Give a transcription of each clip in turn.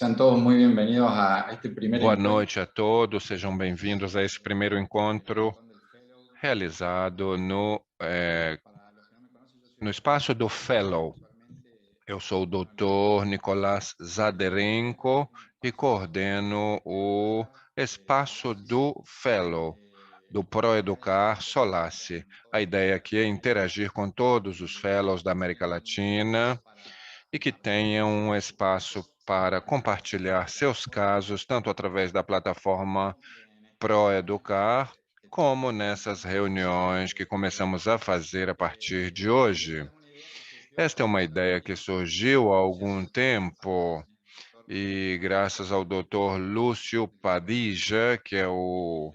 Sean todos muy bienvenidos a este primer Boa encuentro noite a todos, sejam bem-vindos a esse primeiro encontro realizado no espaço do Fellow. Eu sou o Dr. Nicolás Zaderenko e coordeno o espaço do Fellow, do ProEducar Solace. A ideia aqui é interagir com todos os Fellows da América Latina e que tenham um espaço para compartilhar seus casos, tanto através da plataforma ProEducar, como nessas reuniões que começamos a fazer a partir de hoje. Esta é uma ideia que surgiu há algum tempo e graças ao Dr. Lúcio Padilla, que é o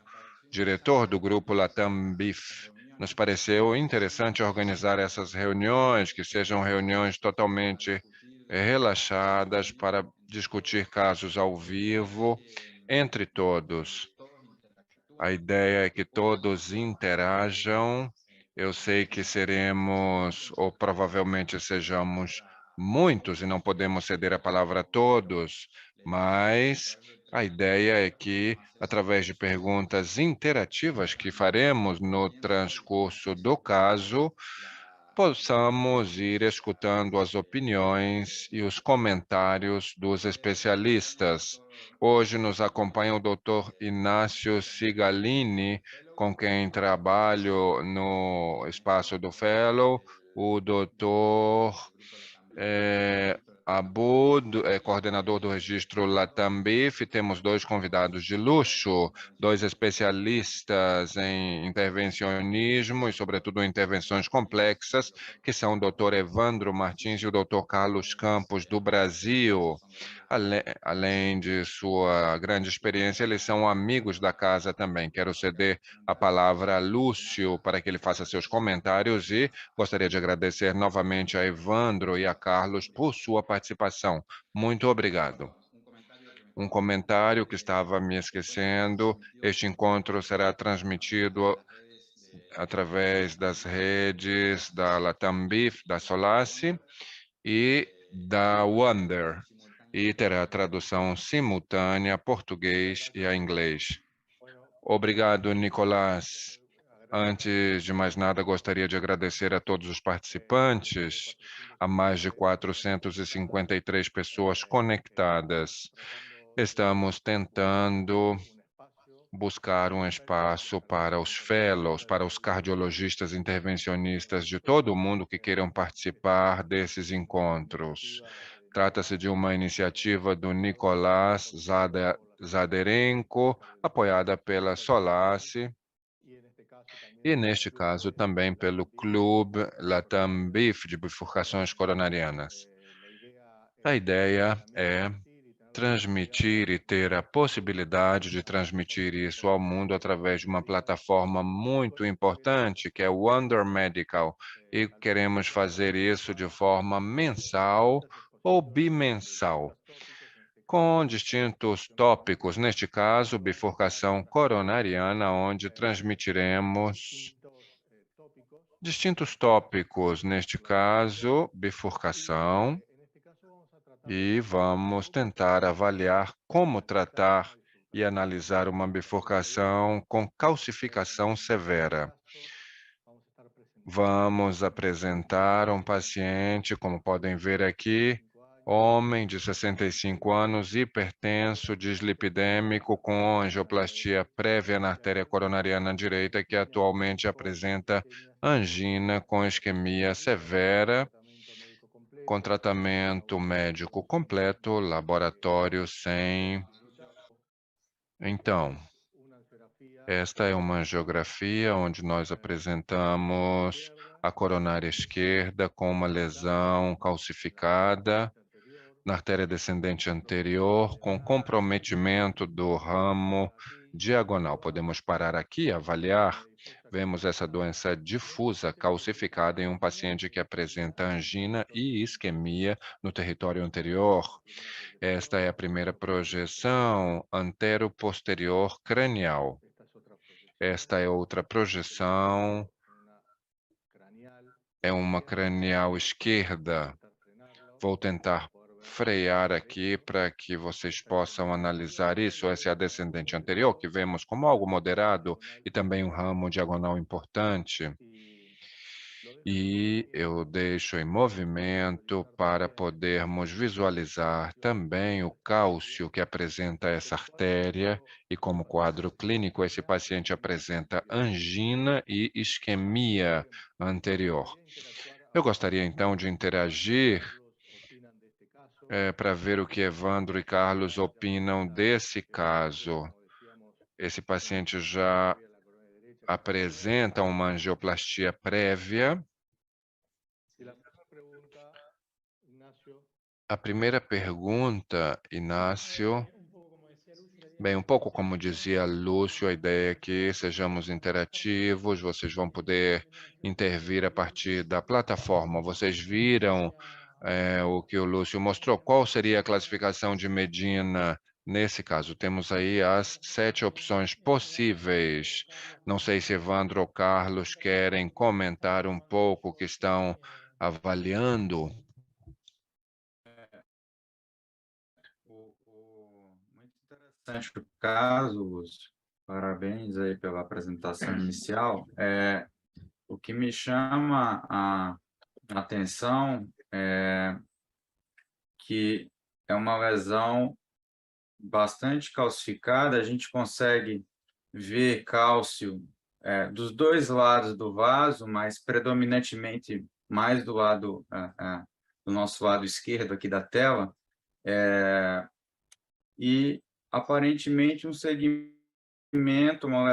diretor do grupo Latam BIF, nos pareceu interessante organizar essas reuniões, que sejam reuniões totalmente relaxadas para discutir casos ao vivo entre todos. A ideia é que todos interajam. Eu sei que seremos, ou provavelmente sejamos muitos, e não podemos ceder a palavra a todos, mas a ideia é que, através de perguntas interativas que faremos no transcurso do caso, possamos ir escutando as opiniões e os comentários dos especialistas. Hoje nos acompanha o Dr. Inácio Sigalini, com quem trabalho no espaço do Fellow, o Dr. Abud, coordenador do registro Latam BIF. Temos dois convidados de luxo, dois especialistas em intervencionismo e, sobretudo, intervenções complexas, que são o Dr. Evandro Martins e o Dr. Carlos Campos, do Brasil. Além de sua grande experiência, eles são amigos da casa também. Quero ceder a palavra a Lúcio para que ele faça seus comentários e gostaria de agradecer novamente a Evandro e a Carlos por sua participação. Muito obrigado. Um comentário que estava me esquecendo: este encontro será transmitido através das redes da Latam BIF, da Solace e da Wonder, e terá tradução simultânea a português e a inglês. Obrigado, Nicolás. Antes de mais nada, gostaria de agradecer a todos os participantes, a mais de 453 pessoas conectadas. Estamos tentando buscar um espaço para os fellows, para os cardiologistas intervencionistas de todo o mundo que queiram participar desses encontros. Trata-se de uma iniciativa do Nicolás Zaderenko, apoiada pela Solace, e, neste caso, também pelo Clube Latam BIF, de bifurcações coronarianas. A ideia é transmitir e ter a possibilidade de transmitir isso ao mundo através de uma plataforma muito importante, que é o Wonder Medical, e queremos fazer isso de forma mensal ou bimensal, com distintos tópicos, neste caso, bifurcação coronariana, onde transmitiremos distintos tópicos, neste caso, bifurcação, e vamos tentar avaliar como tratar e analisar uma bifurcação com calcificação severa. Vamos apresentar um paciente, como podem ver aqui, homem de 65 anos, hipertenso, dislipidêmico, com angioplastia prévia na artéria coronariana direita, que atualmente apresenta angina com isquemia severa, com tratamento médico completo, laboratório sem. Então, esta é uma angiografia onde nós apresentamos a coronária esquerda com uma lesão calcificada na artéria descendente anterior, com comprometimento do ramo diagonal. Podemos parar aqui e avaliar. Vemos essa doença difusa calcificada em um paciente que apresenta angina e isquemia no território anterior. Esta é a primeira projeção antero-posterior cranial. Esta é outra projeção, é uma cranial esquerda. Vou tentar frear aqui para que vocês possam analisar isso. Essa é a descendente anterior, que vemos como algo moderado e também um ramo diagonal importante. E eu deixo em movimento para podermos visualizar também o cálcio que apresenta essa artéria e como quadro clínico esse paciente apresenta angina e isquemia anterior. Eu gostaria então de interagir para ver o que Evandro e Carlos opinam desse caso. Esse paciente já apresenta uma angioplastia prévia. A primeira pergunta, Inácio, bem, um pouco como dizia Lúcio, a ideia é que sejamos interativos, vocês vão poder intervir a partir da plataforma. Vocês viram o que o Lúcio mostrou? Qual seria a classificação de Medina nesse caso? Temos aí as 7 opções possíveis. Não sei se Evandro ou Carlos querem comentar um pouco o que estão avaliando. Muito interessante o caso, Lúcio. Parabéns aí pela apresentação inicial. O que me chama a atenção é que é uma lesão bastante calcificada. A gente consegue ver cálcio dos dois lados do vaso, mas predominantemente mais do lado do nosso lado esquerdo aqui da tela, e aparentemente um segmento, uma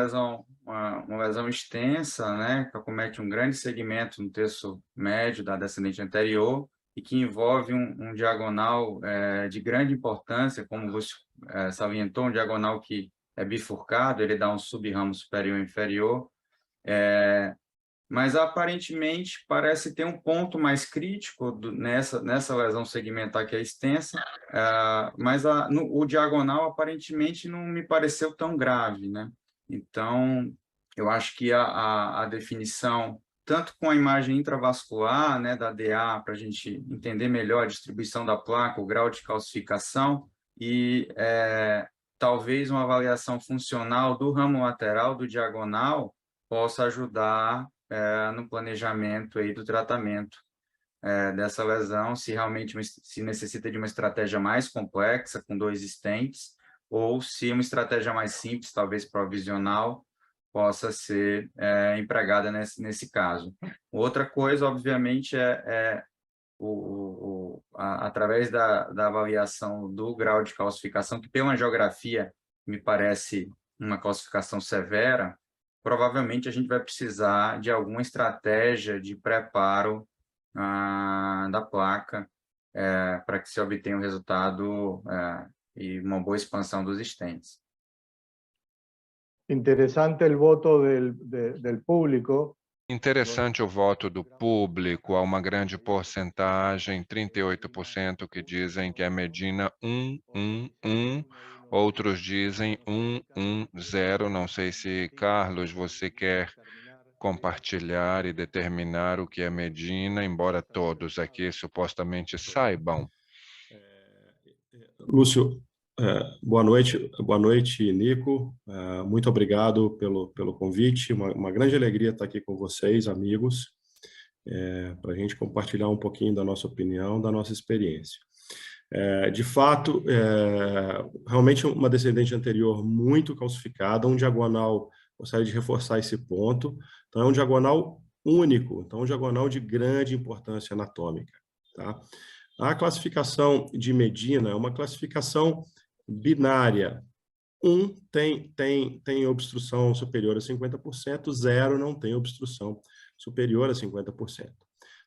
lesão extensa, né, que acomete um grande segmento no terço médio da descendente anterior e que envolve um diagonal de grande importância, como você salientou, um diagonal que é bifurcado, ele dá um subramo superior e inferior, mas aparentemente parece ter um ponto mais crítico nessa lesão segmentar que é extensa, mas o diagonal aparentemente não me pareceu tão grave, né? Então, eu acho que a definição, tanto com a imagem intravascular, né, da DA, para a gente entender melhor a distribuição da placa, o grau de calcificação, e talvez uma avaliação funcional do ramo lateral, do diagonal, possa ajudar no planejamento aí do tratamento dessa lesão, se realmente se necessita de uma estratégia mais complexa, com 2 stents, ou se uma estratégia mais simples, talvez provisional, possa ser empregada nesse caso. Outra coisa, obviamente, através da avaliação do grau de calcificação, que pela angiografia me parece uma calcificação severa, provavelmente a gente vai precisar de alguma estratégia de preparo da placa para que se obtenha um resultado e uma boa expansão dos stents. Interessante o voto del público. Interessante o voto do público, há uma grande porcentagem, 38%, que dizem que é Medina 111, outros dizem 110. Não sei se, Carlos, você quer compartilhar e determinar o que é Medina, embora todos aqui supostamente saibam. Lúcio, boa noite, Nico. Muito obrigado pelo convite. Uma grande alegria estar aqui com vocês, amigos, para a gente compartilhar um pouquinho da nossa opinião, da nossa experiência. De fato, realmente uma descendente anterior muito calcificada, um diagonal, gostaria de reforçar esse ponto, então é um diagonal único, então é um diagonal de grande importância anatômica, tá? A classificação de Medina é uma classificação binária. 1 tem obstrução superior a 50%, 0 não tem obstrução superior a 50%.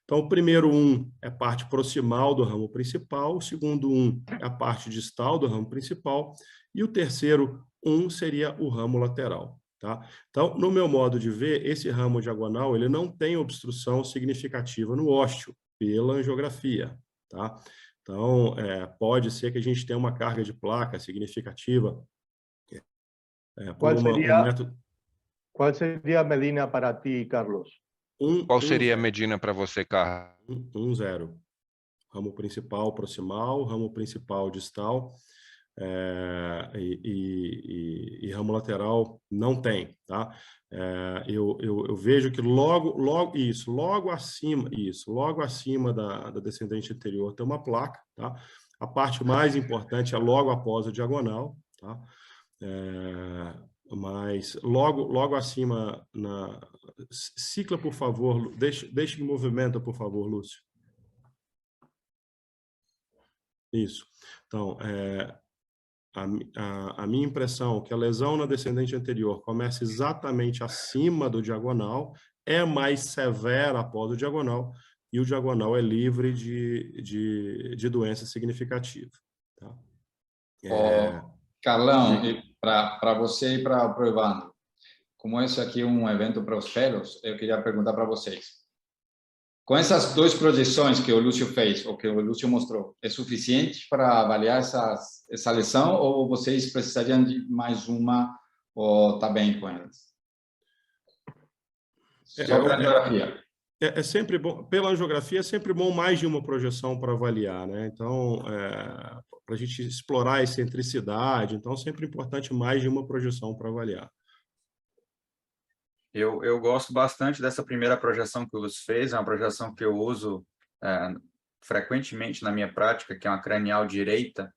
Então, o primeiro 1 é a parte proximal do ramo principal, o segundo 1 é a parte distal do ramo principal, e o terceiro 1 seria o ramo lateral. Tá? Então, no meu modo de ver, esse ramo diagonal ele não tem obstrução significativa no ósteo, pela angiografia. Tá? Então, pode ser que a gente tenha uma carga de placa significativa. Qual seria a Medina para ti, Carlos? Qual seria a Medina para você, Carlos? 1,0. ramo principal proximal, ramo principal distal, e ramo lateral não tem, tá? Eu vejo que logo acima da descendente anterior tem uma placa, tá? A parte mais importante é logo após a diagonal, tá? Mas logo acima, cicla, por favor, deixe em movimento, por favor, Lúcio. Isso. Então, a minha impressão é que a lesão na descendente anterior começa exatamente acima do diagonal, é mais severa após o diagonal, e o diagonal é livre de doença significativa. Tá? Carlão, para você e para o Evandro, como esse aqui é um evento para os fellows, eu queria perguntar para vocês. Com essas duas projeções que o Lúcio fez, ou que o Lúcio mostrou, é suficiente para avaliar essa lesão, ou vocês precisariam de mais uma, ou está bem com elas? Só para a geografia. É sempre bom, pela angiografia, é sempre bom mais de uma projeção para avaliar, né? Então, para a gente explorar a excentricidade, então, é sempre importante mais de uma projeção para avaliar. Eu gosto bastante dessa primeira projeção que o Lúcio fez, é uma projeção que eu uso frequentemente na minha prática, que é uma cranial direita,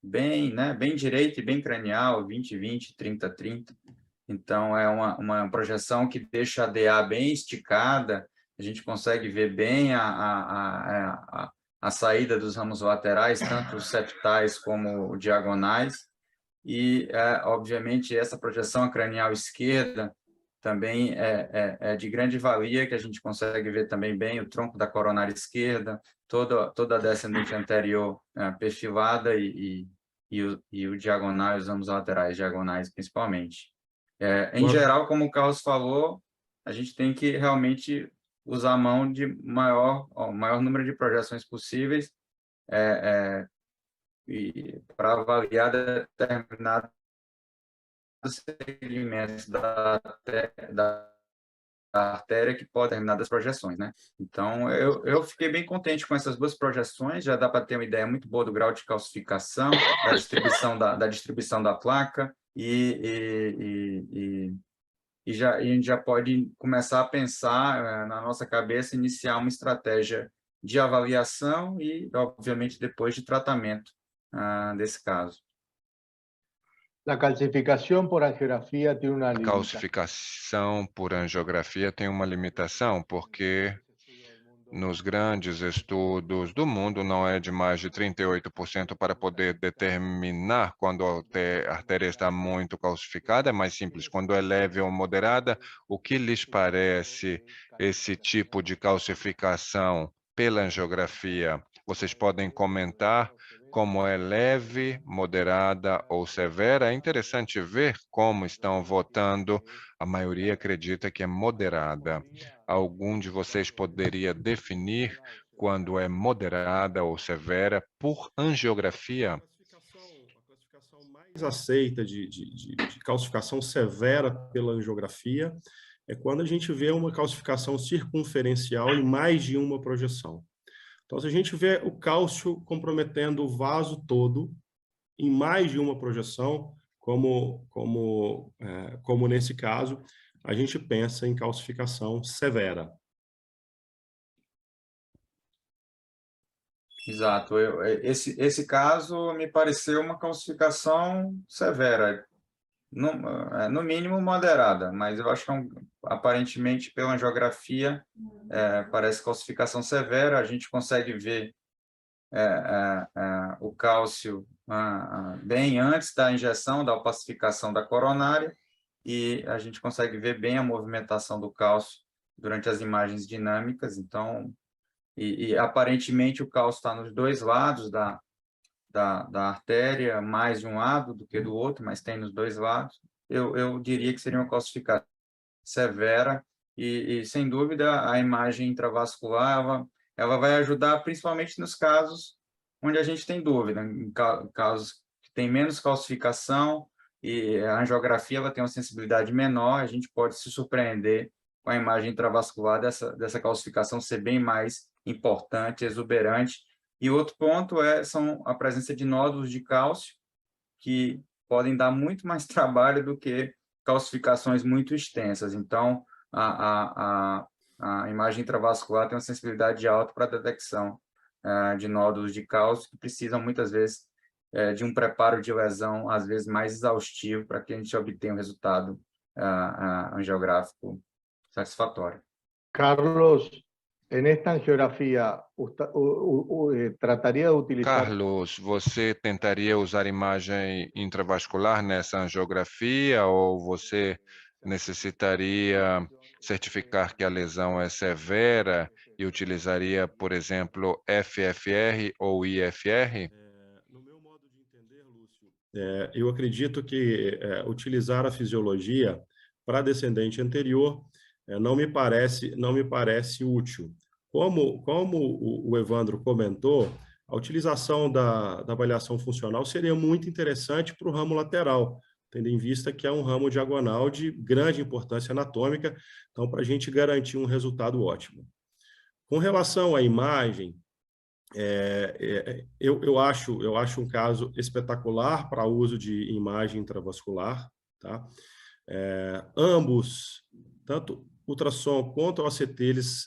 bem direita e bem cranial, 20-20, 30-30. Então, é uma projeção que deixa a DA bem esticada, a gente consegue ver bem a saída dos ramos laterais, tanto os septais como diagonais, e, obviamente, essa projeção cranial esquerda também é de grande valia, que a gente consegue ver também bem o tronco da coronária esquerda, toda a descendente anterior perfilada e o diagonal e os ramos laterais diagonais, principalmente. Em geral, como o Carlos falou, a gente tem que realmente usar a mão de maior número de projeções possíveis para avaliar determinados segmentos da artéria que podem terminar das projeções, né? Então, eu fiquei bem contente com essas duas projeções, já dá para ter uma ideia muito boa do grau de calcificação, da distribuição da placa, e a gente já pode começar a pensar na nossa cabeça, iniciar uma estratégia de avaliação e, obviamente, depois de tratamento desse caso. A calcificação por angiografia tem uma limitação. A calcificação por angiografia tem uma limitação, porque nos grandes estudos do mundo não é de mais de 38% para poder determinar quando a artéria está muito calcificada. É mais simples, quando é leve ou moderada. O que lhes parece esse tipo de calcificação pela angiografia? Vocês podem comentar como é leve, moderada ou severa. É interessante ver como estão votando. A maioria acredita que é moderada. Algum de vocês poderia definir quando é moderada ou severa por angiografia? A classificação mais aceita de calcificação severa pela angiografia é quando a gente vê uma calcificação circunferencial em mais de uma projeção. Então, se a gente vê o cálcio comprometendo o vaso todo em mais de uma projeção, como nesse caso, a gente pensa em calcificação severa. Exato. Esse caso me pareceu uma calcificação severa, no mínimo moderada, mas eu acho que aparentemente pela angiografia parece calcificação severa. A gente consegue ver o cálcio bem antes da injeção, da opacificação da coronária, e a gente consegue ver bem a movimentação do cálcio durante as imagens dinâmicas. Então, e aparentemente o cálcio está nos dois lados da artéria, mais de um lado do que do outro, mas tem nos dois lados. Eu diria que seria uma calcificação severa, e sem dúvida a imagem intravascular ela vai ajudar principalmente nos casos onde a gente tem dúvida, em casos que tem menos calcificação, e a angiografia ela tem uma sensibilidade menor, a gente pode se surpreender com a imagem intravascular dessa calcificação ser bem mais importante, exuberante, E outro ponto são a presença de nódulos de cálcio, que podem dar muito mais trabalho do que calcificações muito extensas. Então, a imagem intravascular tem uma sensibilidade alta para a detecção de nódulos de cálcio, que precisam muitas vezes de um preparo de lesão, às vezes mais exaustivo, para que a gente obtenha um resultado angiográfico satisfatório. Carlos, en esta angiografía, ¿trataría de utilizar? Carlos, você tentaria usar imagem intravascular nessa angiografia ou você necessitaria certificar que a lesão é severa e utilizaria, por exemplo, FFR ou IFR? No meu modo de entender, Lúcio, eu acredito que utilizar a fisiologia para descendente anterior não me parece útil. Como o Evandro comentou, a utilização da avaliação funcional seria muito interessante para o ramo lateral, tendo em vista que é um ramo diagonal de grande importância anatômica, então para a gente garantir um resultado ótimo. Com relação à imagem, eu acho um caso espetacular para uso de imagem intravascular, tá? Ambos, tanto ultrassom quanto o OCT, eles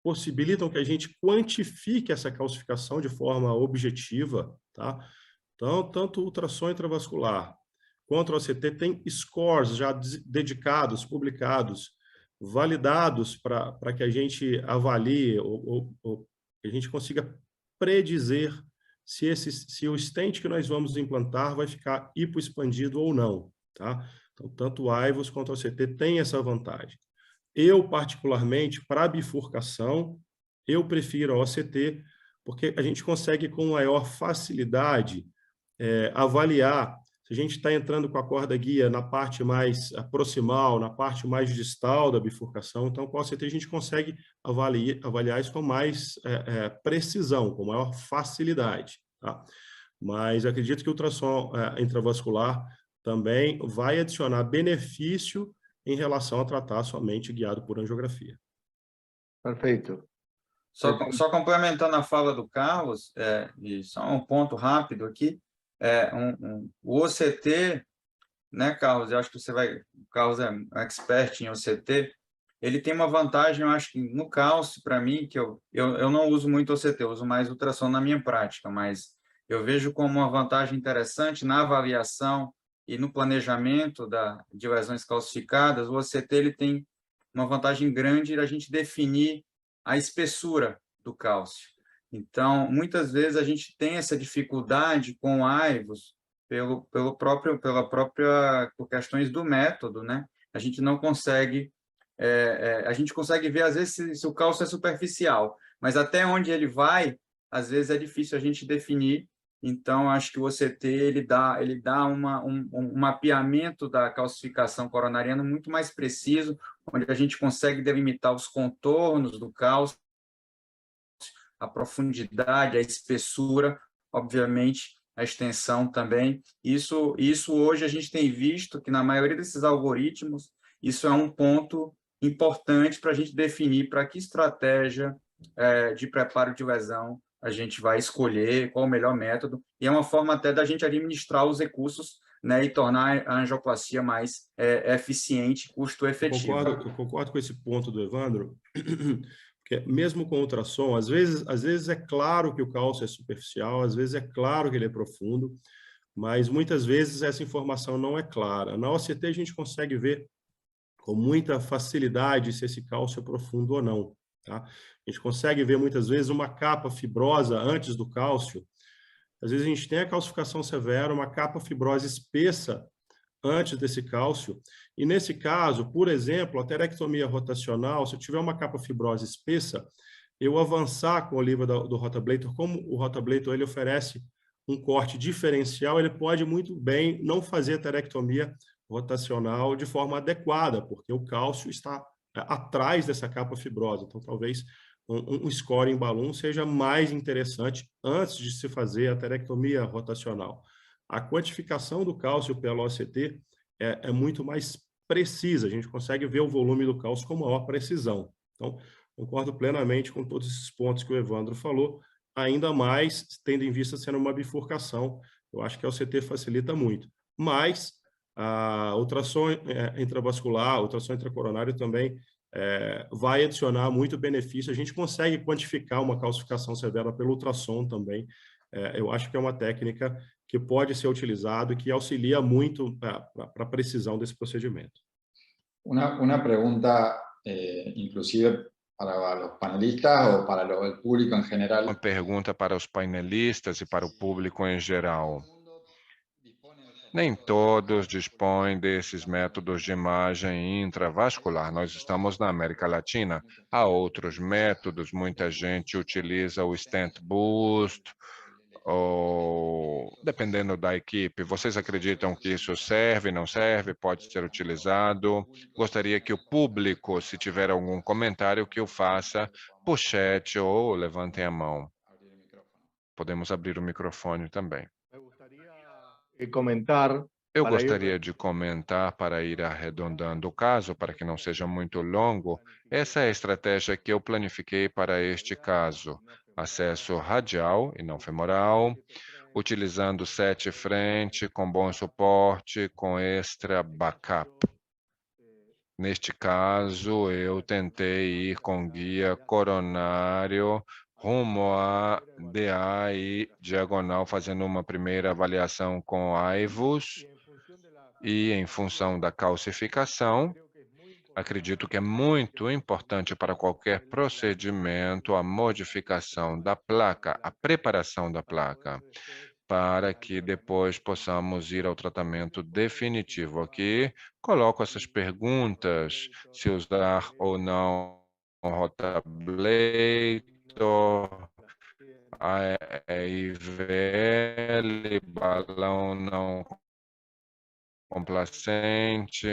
possibilitam que a gente quantifique essa calcificação de forma objetiva, tá? Então, tanto o ultrassom intravascular quanto o OCT tem scores já dedicados, publicados, validados para que a gente avalie ou que a gente consiga predizer se o stent que nós vamos implantar vai ficar hipoexpandido ou não, tá? Então, tanto o AIVOS quanto o OCT tem essa vantagem. Eu, particularmente, para bifurcação, eu prefiro a OCT, porque a gente consegue, com maior facilidade, avaliar se a gente está entrando com a corda guia na parte mais proximal, na parte mais distal da bifurcação. Então, com a OCT, a gente consegue avaliar isso com mais precisão, com maior facilidade, tá? Mas acredito que o ultrassom intravascular também vai adicionar benefício em relação a tratar somente guiado por angiografia. Perfeito. Só complementando a fala do Carlos, e só um ponto rápido aqui, o OCT, né, Carlos? Eu acho que o Carlos é um expert em OCT, ele tem uma vantagem, eu acho que no cálcio, para mim, que eu não uso muito OCT, eu uso mais ultrassom na minha prática, mas eu vejo como uma vantagem interessante na avaliação e no planejamento de lesões calcificadas. O OCT ele tem uma vantagem grande a gente definir a espessura do cálcio. Então, muitas vezes a gente tem essa dificuldade com AIVOS por questões do método, né? A gente não consegue, a gente consegue ver às vezes se o cálcio é superficial, mas até onde ele vai, às vezes é difícil a gente definir. Então, acho que o OCT ele dá um mapeamento da calcificação coronariana muito mais preciso, onde a gente consegue delimitar os contornos do cálcio, a profundidade, a espessura, obviamente, a extensão também. Isso hoje a gente tem visto que, na maioria desses algoritmos, isso é um ponto importante para a gente definir para que estratégia de preparo de lesão a gente vai escolher, qual o melhor método, e é uma forma até da gente administrar os recursos, né, e tornar a angioplastia mais eficiente, custo-efetiva. Eu concordo com esse ponto do Evandro, porque mesmo com ultrassom, às vezes é claro que o cálcio é superficial, às vezes é claro que ele é profundo, mas muitas vezes essa informação não é clara. Na OCT a gente consegue ver com muita facilidade se esse cálcio é profundo ou não, tá? A gente consegue ver muitas vezes uma capa fibrosa antes do cálcio. Às vezes a gente tem a calcificação severa, uma capa fibrosa espessa antes desse cálcio, e nesse caso, por exemplo, a terectomia rotacional, se eu tiver uma capa fibrosa espessa, eu avançar com a oliva do rotablator, como o rotablator ele oferece um corte diferencial, ele pode muito bem não fazer a terectomia rotacional de forma adequada, porque o cálcio está atrás dessa capa fibrosa. Então, talvez um scoring balloon seja mais interessante antes de se fazer a terectomia rotacional. A quantificação do cálcio pela OCT é muito mais precisa, a gente consegue ver o volume do cálcio com maior precisão. Então, concordo plenamente com todos esses pontos que o Evandro falou, ainda mais tendo em vista sendo uma bifurcação. Eu acho que a OCT facilita muito. Mas a ultrassom intravascular, ultrassom intracoronário também vai adicionar muito benefício. A gente consegue quantificar uma calcificação severa pelo ultrassom também. Eu acho que é uma técnica que pode ser utilizada e que auxilia muito para a precisão desse procedimento. Una pregunta, inclusive para los panelistas o para el público en general. Uma pergunta para os painelistas e para o público em geral. Nem todos dispõem desses métodos de imagem intravascular. Nós estamos na América Latina. Há outros métodos, muita gente utiliza o stent boost, ou dependendo da equipe. Vocês acreditam que isso serve, não serve, pode ser utilizado? Gostaria que o público, se tiver algum comentário, que o faça por chat ou levantem a mão. Podemos abrir o microfone também. Eu gostaria de comentar para ir arredondando o caso, para que não seja muito longo. Essa é a estratégia que eu planifiquei para este caso. Acesso radial e não femoral, utilizando 7 frente, com bom suporte, com extra backup. Neste caso, eu tentei ir com guia coronário rumo a DA e diagonal, fazendo uma primeira avaliação com AIVUS, e em função da calcificação, acredito que é muito importante para qualquer procedimento a modificação da placa, a preparação da placa, para que depois possamos ir ao tratamento definitivo. Aqui coloco essas perguntas, se usar ou não rotablator, IVL, balão não complacente,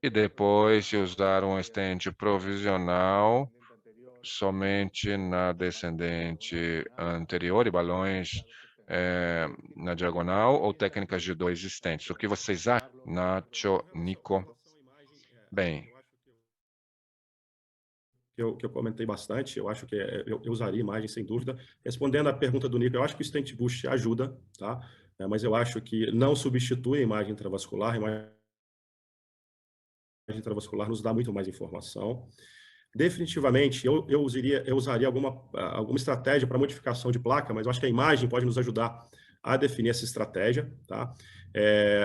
e depois de usar um stent provisional somente na descendente anterior e balões na diagonal, ou técnicas de 2 stents. O que vocês acham, Nacho, Nico? Bem, que eu comentei bastante, eu acho que eu usaria imagem sem dúvida. Respondendo à pergunta do Nico, eu acho que o stent boost ajuda, tá? Mas eu acho que não substitui a imagem intravascular. A imagem intravascular nos dá muito mais informação. Definitivamente, eu usaria alguma estratégia para modificação de placa, mas eu acho que a imagem pode nos ajudar a definir essa estratégia, tá?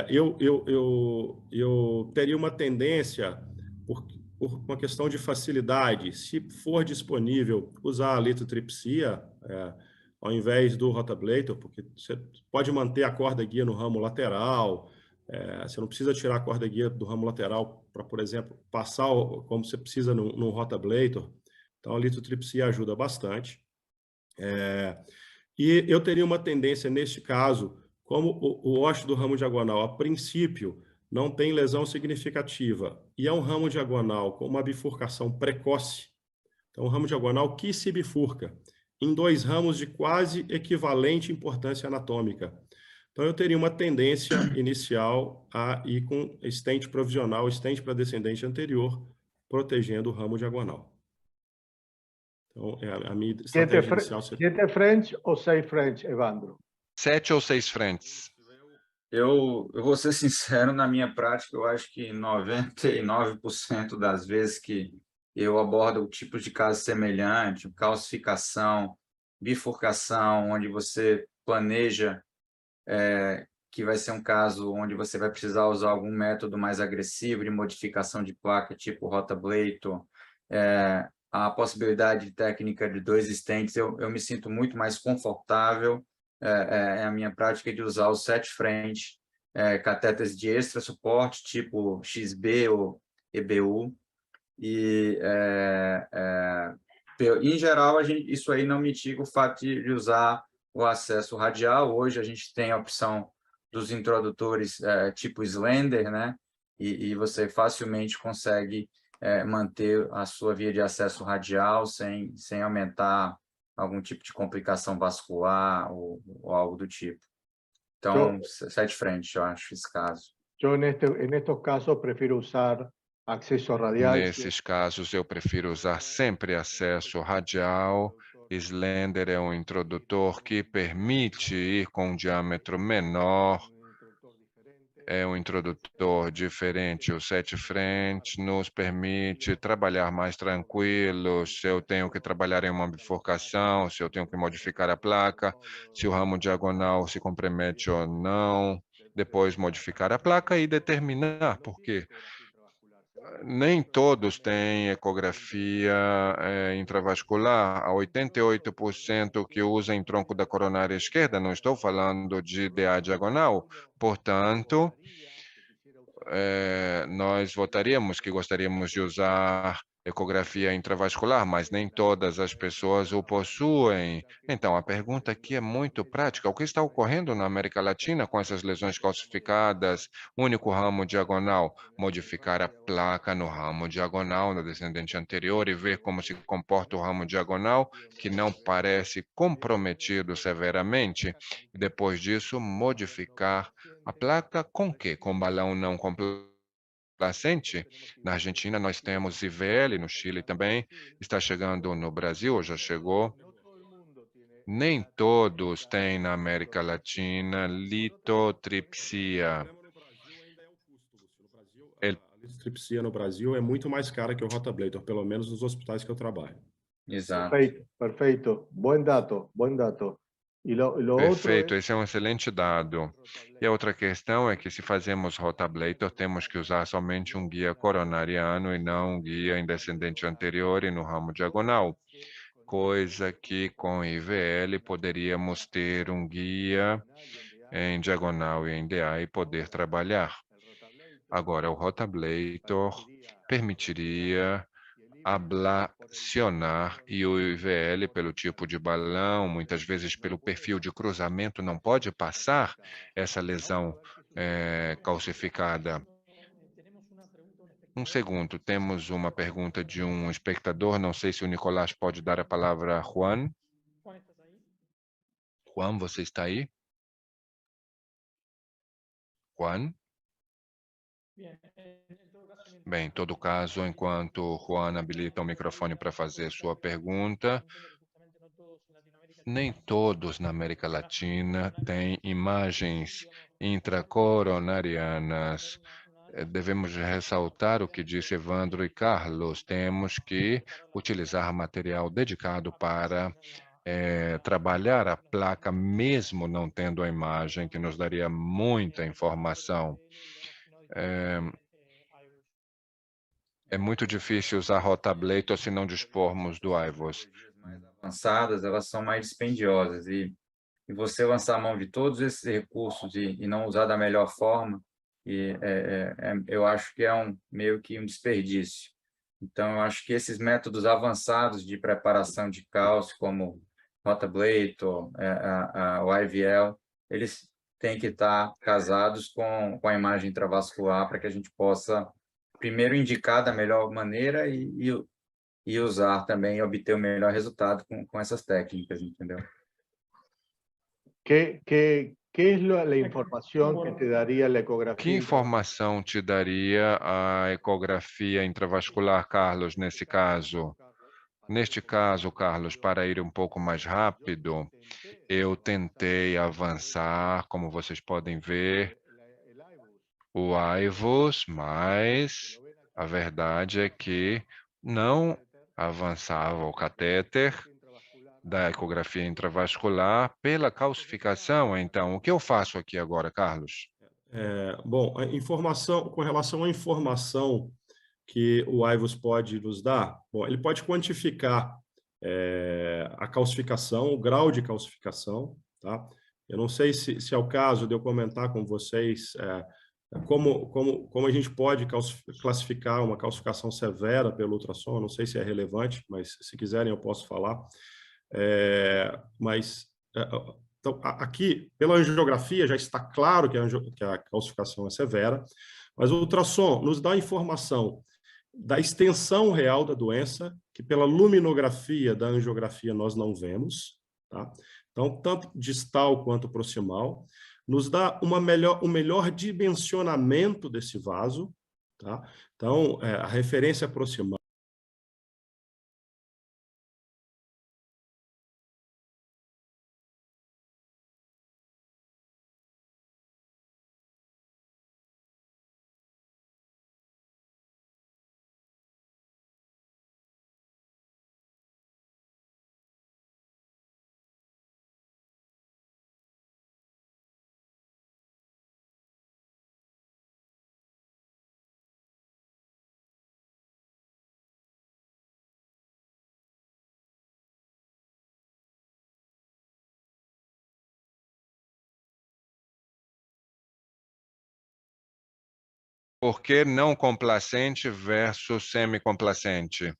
Eu teria uma tendência, por uma questão de facilidade, se for disponível, usar a litotripsia ao invés do rotablator, porque você pode manter a corda guia no ramo lateral, você não precisa tirar a corda guia do ramo lateral para, por exemplo, passar como você precisa no rotablator. Então, a litotripsia ajuda bastante. E eu teria uma tendência, neste caso, como o ósseo do ramo diagonal, a princípio, não tem lesão significativa, e é um ramo diagonal com uma bifurcação precoce, então um ramo diagonal que se bifurca em 2 ramos de quase equivalente importância anatômica. Então, eu teria uma tendência inicial a ir com stent provisional, stent para descendente anterior, protegendo o ramo diagonal. Então, a minha estratégia inicial seria... 7 frentes ou 6 frentes, Evandro? 7 ou 6 frentes? Eu vou ser sincero, na minha prática, eu acho que 99% das vezes que eu abordo o tipo de caso semelhante, calcificação, bifurcação, onde você planeja que vai ser um caso onde você vai precisar usar algum método mais agressivo de modificação de placa, tipo rotablator, a possibilidade de técnica de 2 stents, eu me sinto muito mais confortável. A minha prática de usar os 7 frente, catéteres de extra suporte, tipo XB ou EBU, e em geral isso aí não mitiga o fato de usar o acesso radial. Hoje a gente tem a opção dos introdutores tipo Slender, né? E você facilmente consegue manter a sua via de acesso radial sem aumentar algum tipo de complicação vascular ou algo do tipo. Então, 7 frente, eu acho, esse caso. Nestes casos, prefiro usar acesso radial. Nesses casos, eu prefiro usar sempre acesso radial Slender é um introdutor que permite ir com um diâmetro menor, é um introdutor diferente. O set frente nos permite trabalhar mais tranquilo, se eu tenho que trabalhar em uma bifurcação, se eu tenho que modificar a placa, se o ramo diagonal se compromete ou não, depois modificar a placa e determinar, porque nem todos têm ecografia intravascular. A 88% que usa em tronco da coronária esquerda, não estou falando de DA diagonal, portanto, nós votaríamos que gostaríamos de usar ecografia intravascular, mas nem todas as pessoas o possuem. Então, a pergunta aqui é muito prática. O que está ocorrendo na América Latina com essas lesões calcificadas? Único ramo diagonal, modificar a placa no ramo diagonal, no descendente anterior, e ver como se comporta o ramo diagonal, que não parece comprometido severamente. E depois disso, modificar a placa com quê? Com balão não complacente. Na Argentina nós temos IVL, no Chile também, está chegando no Brasil, ou já chegou. Nem todos têm na América Latina litotripsia. A litotripsia no Brasil é muito mais cara que o rotablator, pelo menos nos hospitais que eu trabalho. Exato. Perfecto, perfecto. Buen dato, buen dato. Y lo Perfeito, otro esse é um excelente dado. E a outra questão é que se fazemos rotablator, temos que usar somente um guia coronariano e não um guia em descendente anterior e no ramo diagonal, coisa que com IVL poderíamos ter um guia em diagonal e em DA e poder trabalhar. Agora, o rotablator permitiria ablacionar e o IVL, pelo tipo de balão, muitas vezes pelo perfil de cruzamento, não pode passar essa lesão calcificada. Um segundo, temos uma pergunta de um espectador, não sei se o Nicolás pode dar a palavra a Juan. Juan, você está aí? Juan? Bem, em todo caso, enquanto o Juan habilita o microfone para fazer sua pergunta, nem todos na América Latina têm imagens intracoronarianas. Devemos ressaltar o que disse Evandro e Carlos. Temos que utilizar material dedicado para trabalhar a placa, mesmo não tendo a imagem, que nos daria muita informação. É muito difícil usar rotablator se não dispormos do IVOS. Mais avançadas, elas são mais dispendiosas e você lançar a mão de todos esses recursos e não usar da melhor forma, eu acho que é meio que um desperdício. Então, eu acho que esses métodos avançados de preparação de cálcio, como rotablator, o IVL, eles têm que estar casados com a imagem intravascular para que a gente possa, primeiro, indicar da melhor maneira e usar também e obter o melhor resultado com essas técnicas, entendeu? ¿qué es la información que te daría la Que ecografía? informação te daria a ecografia intravascular, Carlos, nesse caso? Neste caso, Carlos, para ir um pouco mais rápido, eu tentei avançar, como vocês podem ver, o IVOS, mas a verdade é que não avançava o catéter da ecografia intravascular pela calcificação. Então, o que eu faço aqui agora, Carlos? Bom, a informação, com relação à informação que o IVOS pode nos dar, bom, ele pode quantificar a calcificação, o grau de calcificação, tá? Eu não sei se é o caso de eu comentar com vocês como a gente pode classificar uma calcificação severa pelo ultrassom. Eu não sei se é relevante, mas se quiserem eu posso falar. Então, aqui, pela angiografia, já está claro que a calcificação é severa, mas o ultrassom nos dá informação da extensão real da doença, que pela luminografia da angiografia nós não vemos, tá? Então, tanto distal quanto proximal, nos dá um melhor dimensionamento desse vaso, tá? Então, a referência proximal Por que não complacente versus semicomplacente?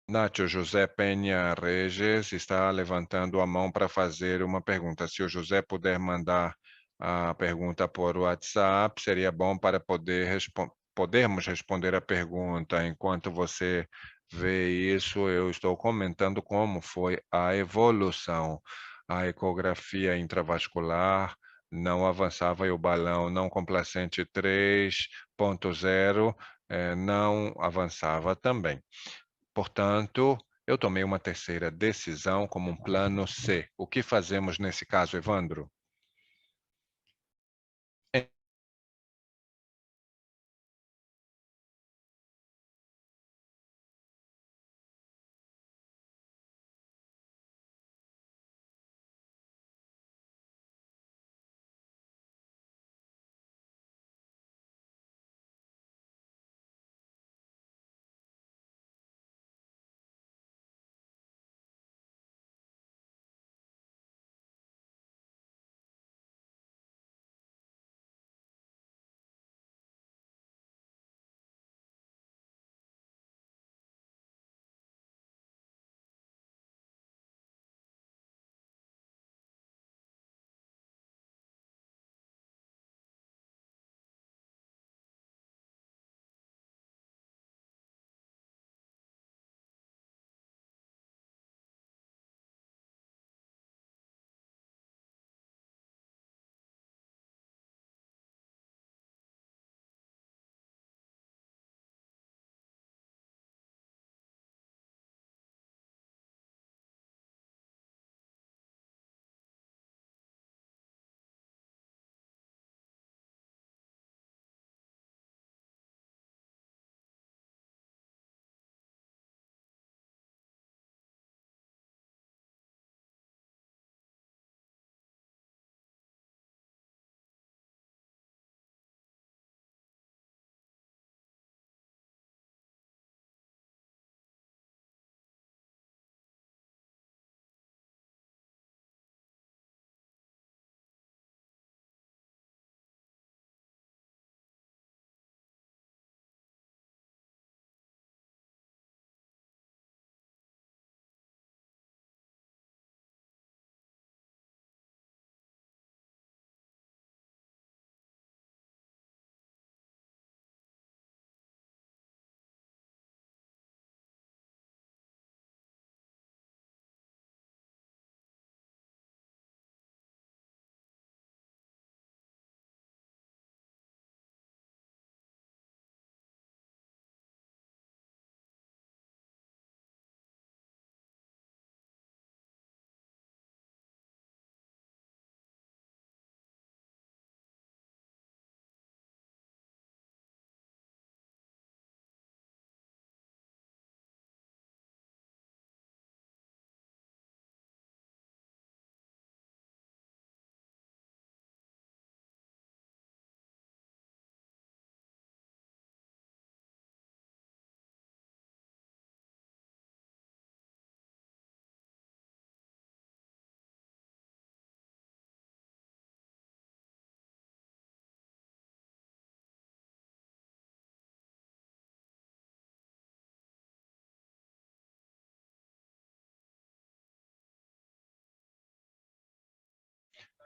Nacho, José Penha Regis está levantando a mão para fazer uma pergunta. Se o José puder mandar a pergunta por WhatsApp, seria bom para podermos responder a pergunta. Enquanto você vê isso, eu estou comentando como foi a evolução. A ecografia intravascular não avançava e o balão não complacente 3.0 não avançava também. Portanto, eu tomei uma terceira decisão como um plano C. O que fazemos nesse caso, Evandro?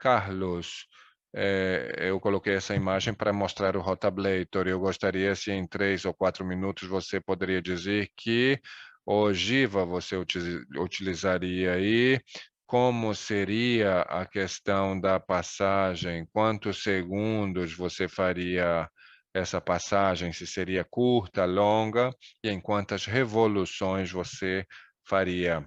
Carlos, eu coloquei essa imagem para mostrar o Rotablator. Eu gostaria se em 3 ou 4 minutos você poderia dizer que ogiva você utilizaria aí, como seria a questão da passagem, quantos segundos você faria essa passagem, se seria curta, longa, e em quantas revoluções você faria.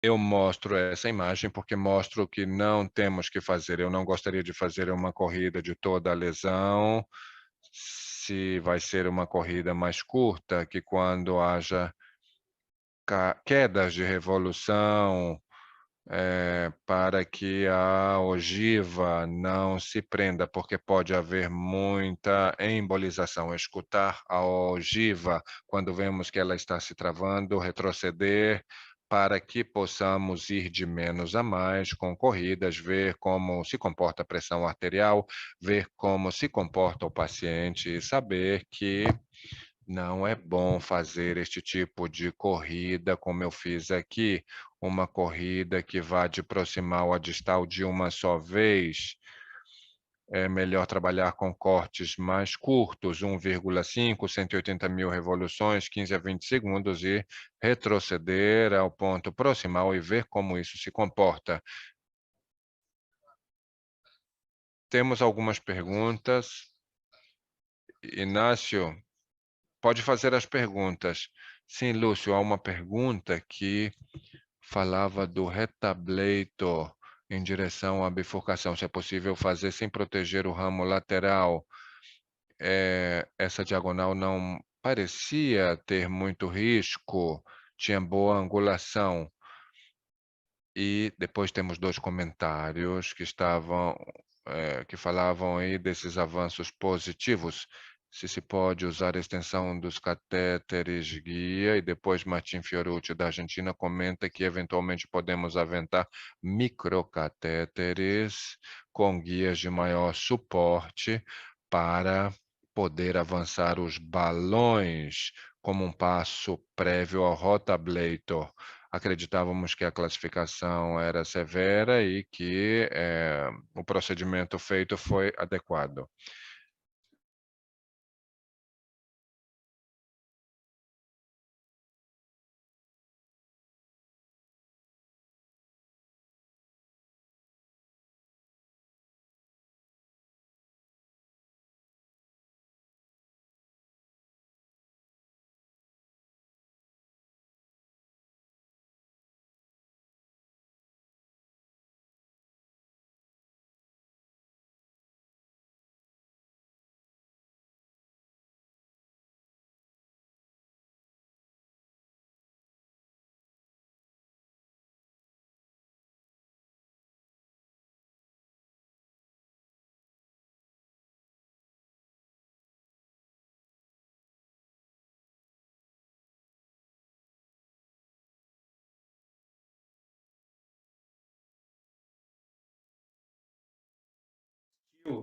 Eu mostro essa imagem porque mostro que não temos que fazer. Eu não gostaria de fazer uma corrida de toda a lesão, se vai ser uma corrida mais curta, que quando haja quedas de revolução, para que a ogiva não se prenda, porque pode haver muita embolização. Escutar a ogiva quando vemos que ela está se travando, retroceder, para que possamos ir de menos a mais com corridas, ver como se comporta a pressão arterial, ver como se comporta o paciente e saber que não é bom fazer este tipo de corrida como eu fiz aqui, uma corrida que vá de proximal a distal de uma só vez. É melhor trabalhar com cortes mais curtos, 1,5, 180 mil revoluções, 15 a 20 segundos, e retroceder ao ponto proximal e ver como isso se comporta. Temos algumas perguntas. Inácio, pode fazer as perguntas. Sim, Lúcio, há uma pergunta que falava do retableito em direção à bifurcação. Se é possível fazer sem proteger o ramo lateral. Essa diagonal não parecia ter muito risco, tinha boa angulação. E depois temos 2 comentários que que falavam aí desses avanços positivos. Se pode usar a extensão dos catéteres guia, e depois Martim Fiorucci, da Argentina, comenta que eventualmente podemos aventar microcatéteres com guias de maior suporte para poder avançar os balões como um passo prévio ao rotablator. Acreditávamos que a classificação era severa e que o procedimento feito foi adequado.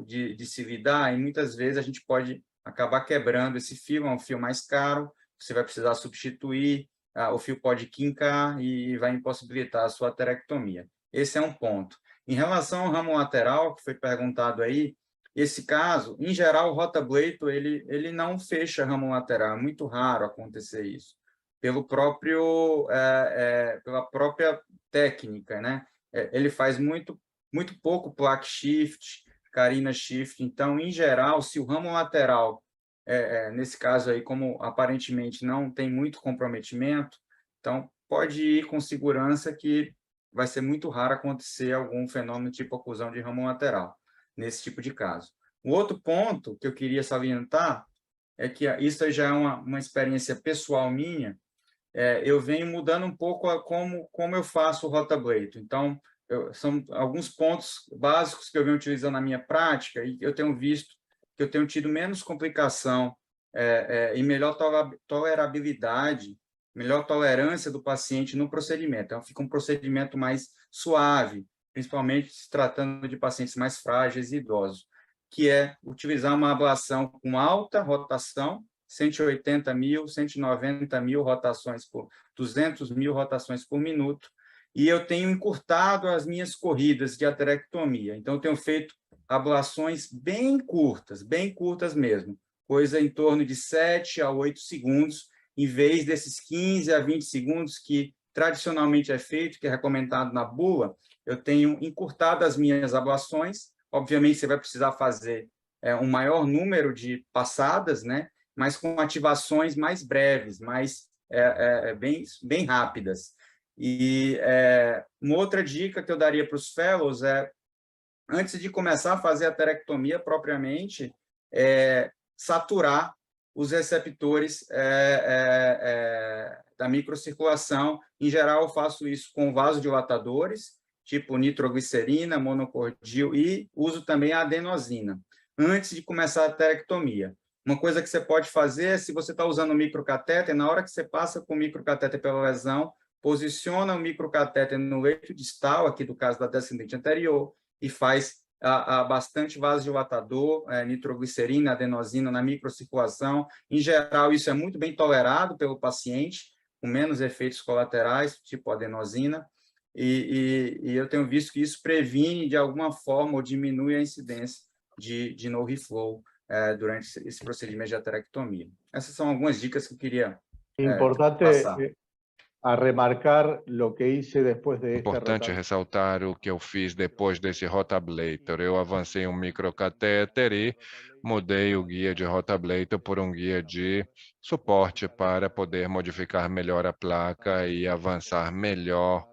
De se lidar, e muitas vezes a gente pode acabar quebrando esse fio, é um fio mais caro, você vai precisar substituir, o fio pode quincar e vai impossibilitar a sua aterectomia. Esse é um ponto. Em relação ao ramo lateral, que foi perguntado aí, esse caso, em geral, o rotablator, ele não fecha ramo lateral, é muito raro acontecer isso, pela própria técnica, né? Ele faz muito pouco plaque shift, carina shift. Então, em geral, se o ramo lateral, nesse caso aí, como aparentemente não tem muito comprometimento, então pode ir com segurança que vai ser muito raro acontecer algum fenômeno tipo oclusão de ramo lateral, nesse tipo de caso. O outro ponto que eu queria salientar é que isso já é uma experiência pessoal minha. Eu venho mudando um pouco como eu faço o rotablator. Então, são alguns pontos básicos que eu venho utilizando na minha prática e eu tenho visto que eu tenho tido menos complicação e melhor tolerabilidade, melhor tolerância do paciente no procedimento. Então, fica um procedimento mais suave, principalmente se tratando de pacientes mais frágeis e idosos, que é utilizar uma ablação com alta rotação, 180 mil, 190 mil rotações 200 mil rotações por minuto, e eu tenho encurtado as minhas corridas de aterectomia. Então, eu tenho feito ablações bem curtas mesmo, coisa em torno de 7 a 8 segundos, em vez desses 15 a 20 segundos que tradicionalmente é feito, que é recomendado na bula. Eu tenho encurtado as minhas ablações. Obviamente, você vai precisar fazer um maior número de passadas, né? Mas com ativações mais breves, bem rápidas. E uma outra dica que eu daria para os fellows é, antes de começar a fazer a terectomia propriamente, saturar os receptores da microcirculação. Em geral, eu faço isso com vasodilatadores, tipo nitroglicerina, monocordil, e uso também a adenosina, antes de começar a terectomia. Uma coisa que você pode fazer, se você está usando o microcatéter, na hora que você passa com o microcatéter pela lesão, posiciona o microcatéter no leito distal, aqui do caso da descendente anterior, e faz bastante vasodilatador, nitroglicerina, adenosina na microcirculação. Em geral, isso é muito bem tolerado pelo paciente, com menos efeitos colaterais, tipo adenosina, e eu tenho visto que isso previne, de alguma forma, ou diminui a incidência de no reflow durante esse procedimento de aterectomia. Essas são algumas dicas que eu queria Importante passar. a remarcar lo que hice después de esta Importante ressaltar o que eu fiz depois desse rotablator. Eu avancei um microcatéter e mudei o guia de rotablator por um guia de suporte para poder modificar melhor a placa e avançar melhor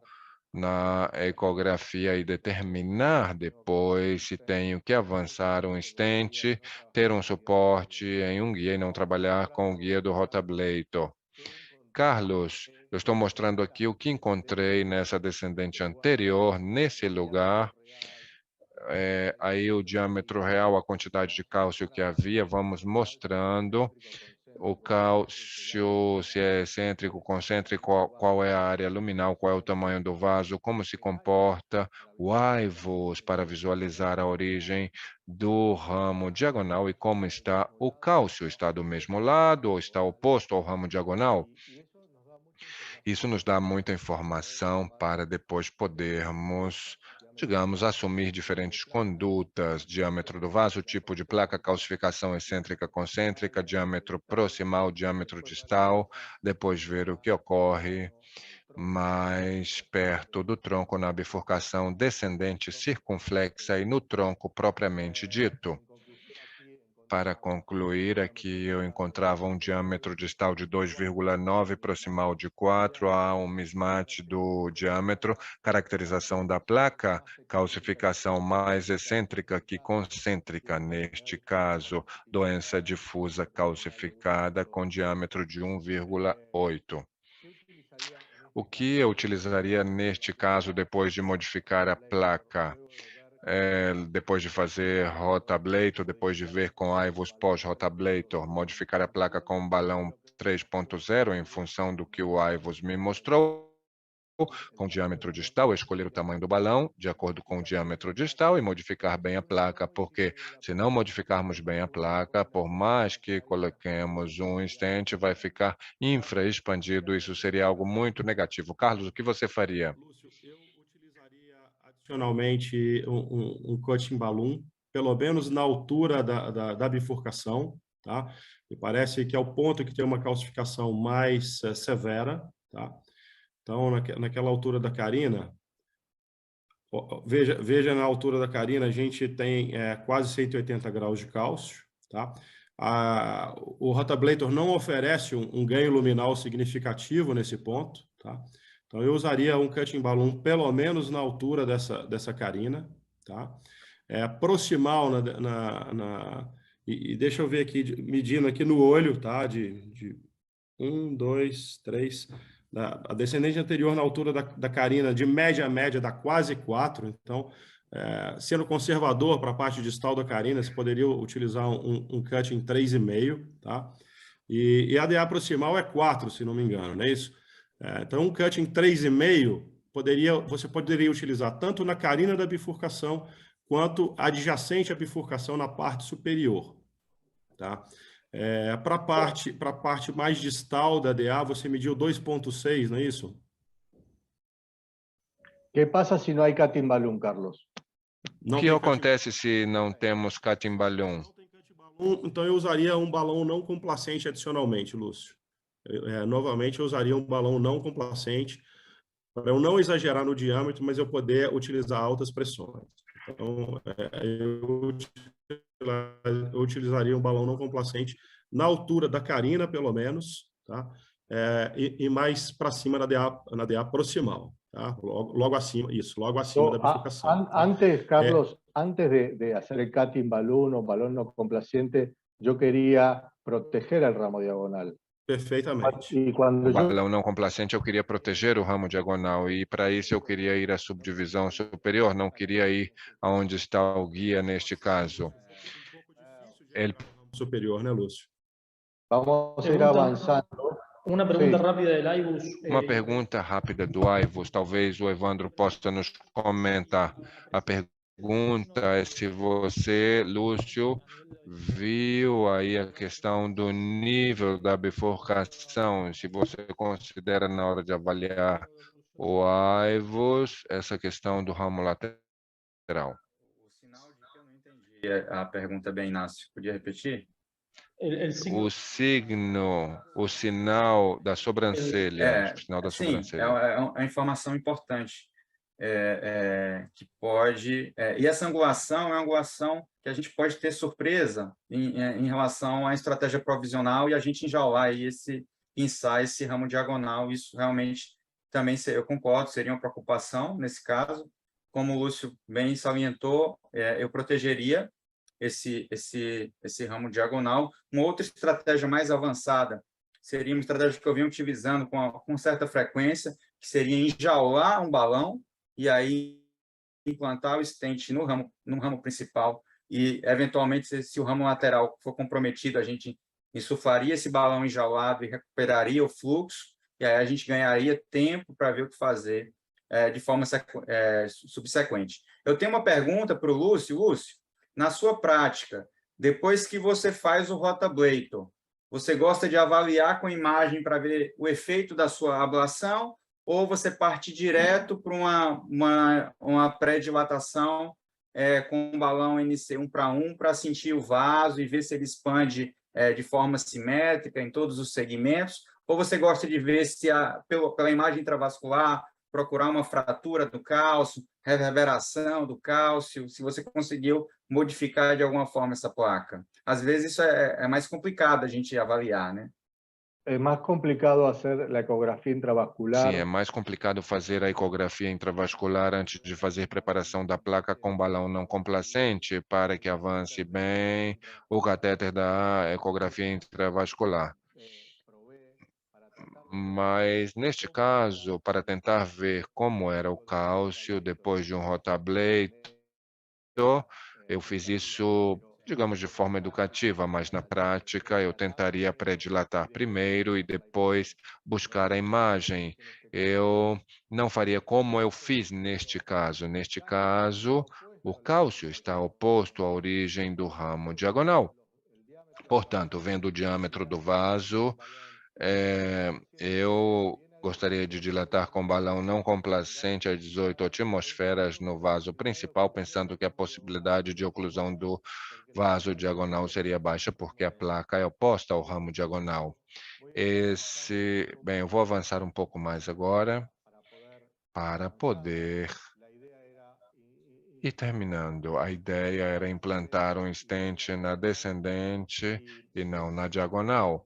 na ecografia e determinar depois se tenho que avançar um stent, ter um suporte em um guia e não trabalhar com o guia do rotablator. Carlos, eu estou mostrando aqui o que encontrei nessa descendente anterior, nesse lugar. Aí o diâmetro real, a quantidade de cálcio que havia, vamos mostrando o cálcio, se é excêntrico, concêntrico, qual é a área luminal, qual é o tamanho do vaso, como se comporta o IVUS para visualizar a origem do ramo diagonal e como está o cálcio. Está do mesmo lado ou está oposto ao ramo diagonal? Isso nos dá muita informação para depois podermos, digamos, assumir diferentes condutas, diâmetro do vaso, tipo de placa, calcificação excêntrica, concêntrica, diâmetro proximal, diâmetro distal, depois ver o que ocorre mais perto do tronco na bifurcação descendente circunflexa e no tronco propriamente dito. Para concluir, aqui eu encontrava um diâmetro distal de 2,9, proximal de 4, há um mismatch do diâmetro, caracterização da placa, calcificação mais excêntrica que concêntrica, neste caso, doença difusa calcificada com diâmetro de 1,8. O que eu utilizaria neste caso depois de modificar a placa? Depois de fazer rotablator, depois de ver com IVUS pós-rotablator, modificar a placa com um balão 3.0 em função do que o IVUS me mostrou, com diâmetro distal, escolher o tamanho do balão de acordo com o diâmetro distal e modificar bem a placa, porque se não modificarmos bem a placa, por mais que coloquemos um stent, vai ficar infraexpandido, isso seria algo muito negativo. Carlos, o que você faria? Lúcio, eu utilizaria adicionalmente um cutting balloon, pelo menos na altura da bifurcação, tá? Me parece que é o ponto que tem uma calcificação mais severa, tá? Então, naquela altura da carina, veja na altura da carina, a gente tem quase 180 graus de cálcio, tá? O rotablator não oferece um ganho luminal significativo nesse ponto, tá? Então, eu usaria um cutting balloon pelo menos na altura dessa carina, tá? Proximal e deixa eu ver aqui, medindo aqui no olho, tá? De 1, 2, 3. A descendente anterior na altura da carina, de média a média, dá quase 4. Então, sendo conservador para a parte distal da carina, você poderia utilizar um cut em 3,5, tá? E a DA proximal é 4, se não me engano, não é isso? Então, um cut em 3,5, você poderia utilizar tanto na carina da bifurcação, quanto adjacente à bifurcação na parte superior, tá? Para a parte mais distal da DA, você mediu 2,6, não é isso? ¿Qué pasa si no hay cutting balloon, Carlos? O que acontece se não temos cutting balloon? Então, eu usaria um balão não complacente adicionalmente, Lúcio. Novamente, eu usaria um balão não complacente para eu não exagerar no diâmetro, mas eu poder utilizar altas pressões. Então, eu utilizaria um balão não complacente na altura da carina, pelo menos, tá? e mais para cima na DA proximal, tá? Logo acima, isso, logo acima da bifurcação. Tá? Antes, Carlos, antes de hacer el cutting balloon o balón no complaciente, yo quería proteger el ramo diagonal. Perfeitamente. Y cuando O balão não complacente, eu queria proteger o ramo diagonal e para isso eu queria ir à subdivisão superior, não queria ir aonde está o guia neste caso. Superior, né, Lúcio? Vamos a ir avanzando. Uma pergunta rápida del Aibus. Uma pergunta rápida do Aivos, talvez o Evandro possa nos comentar. A pergunta é se você, Lúcio, viu aí a questão do nível da bifurcação, se você considera na hora de avaliar o Aivos essa questão do ramo lateral. O sinal de que eu não entendi a pergunta bem, Inácio. Podia repetir? O sinal da sobrancelha, o sinal da sobrancelha. É uma informação importante, que pode... e essa angulação é uma angulação que a gente pode ter surpresa em relação à estratégia provisional e a gente enjaular aí pinçar esse ramo diagonal. Isso realmente também, eu concordo, seria uma preocupação nesse caso. Como o Lúcio bem salientou, eu protegeria esse ramo diagonal. Uma outra estratégia mais avançada seria uma estratégia que eu venho utilizando com certa frequência, que seria enjaular um balão e aí implantar o stent no ramo principal e, eventualmente, se o ramo lateral for comprometido, a gente insuflaria esse balão enjaulado e recuperaria o fluxo, e aí a gente ganharia tempo para ver o que fazer de forma subsequente. Eu tenho uma pergunta para o Lúcio. Lúcio, na sua prática, depois que você faz o rotablator, você gosta de avaliar com imagem para ver o efeito da sua ablação ou você parte direto para uma pré-dilatação com um balão NC 1:1 para sentir o vaso e ver se ele expande de forma simétrica em todos os segmentos? Ou você gosta de ver se, pela imagem intravascular, procurar uma fratura do cálcio, reverberação do cálcio, se você conseguiu modificar de alguma forma essa placa? Às vezes isso é mais complicado a gente avaliar, né? É mais complicado fazer a ecografia intravascular. Sim, é mais complicado fazer a ecografia intravascular antes de fazer preparação da placa com balão não complacente para que avance bem o catéter da ecografia intravascular. Mas, neste caso, para tentar ver como era o cálcio depois de um rotablator, eu fiz isso, digamos, de forma educativa, mas na prática eu tentaria pré-dilatar primeiro e depois buscar a imagem. Eu não faria como eu fiz neste caso. Neste caso, o cálcio está oposto à origem do ramo diagonal. Portanto, vendo o diâmetro do vaso, eu gostaria de dilatar com balão não complacente a 18 atmosferas no vaso principal, pensando que a possibilidade de oclusão do vaso diagonal seria baixa, porque a placa é oposta ao ramo diagonal. Bem, eu vou avançar um pouco mais agora para poder ir terminando. A ideia era implantar um stent na descendente e não na diagonal.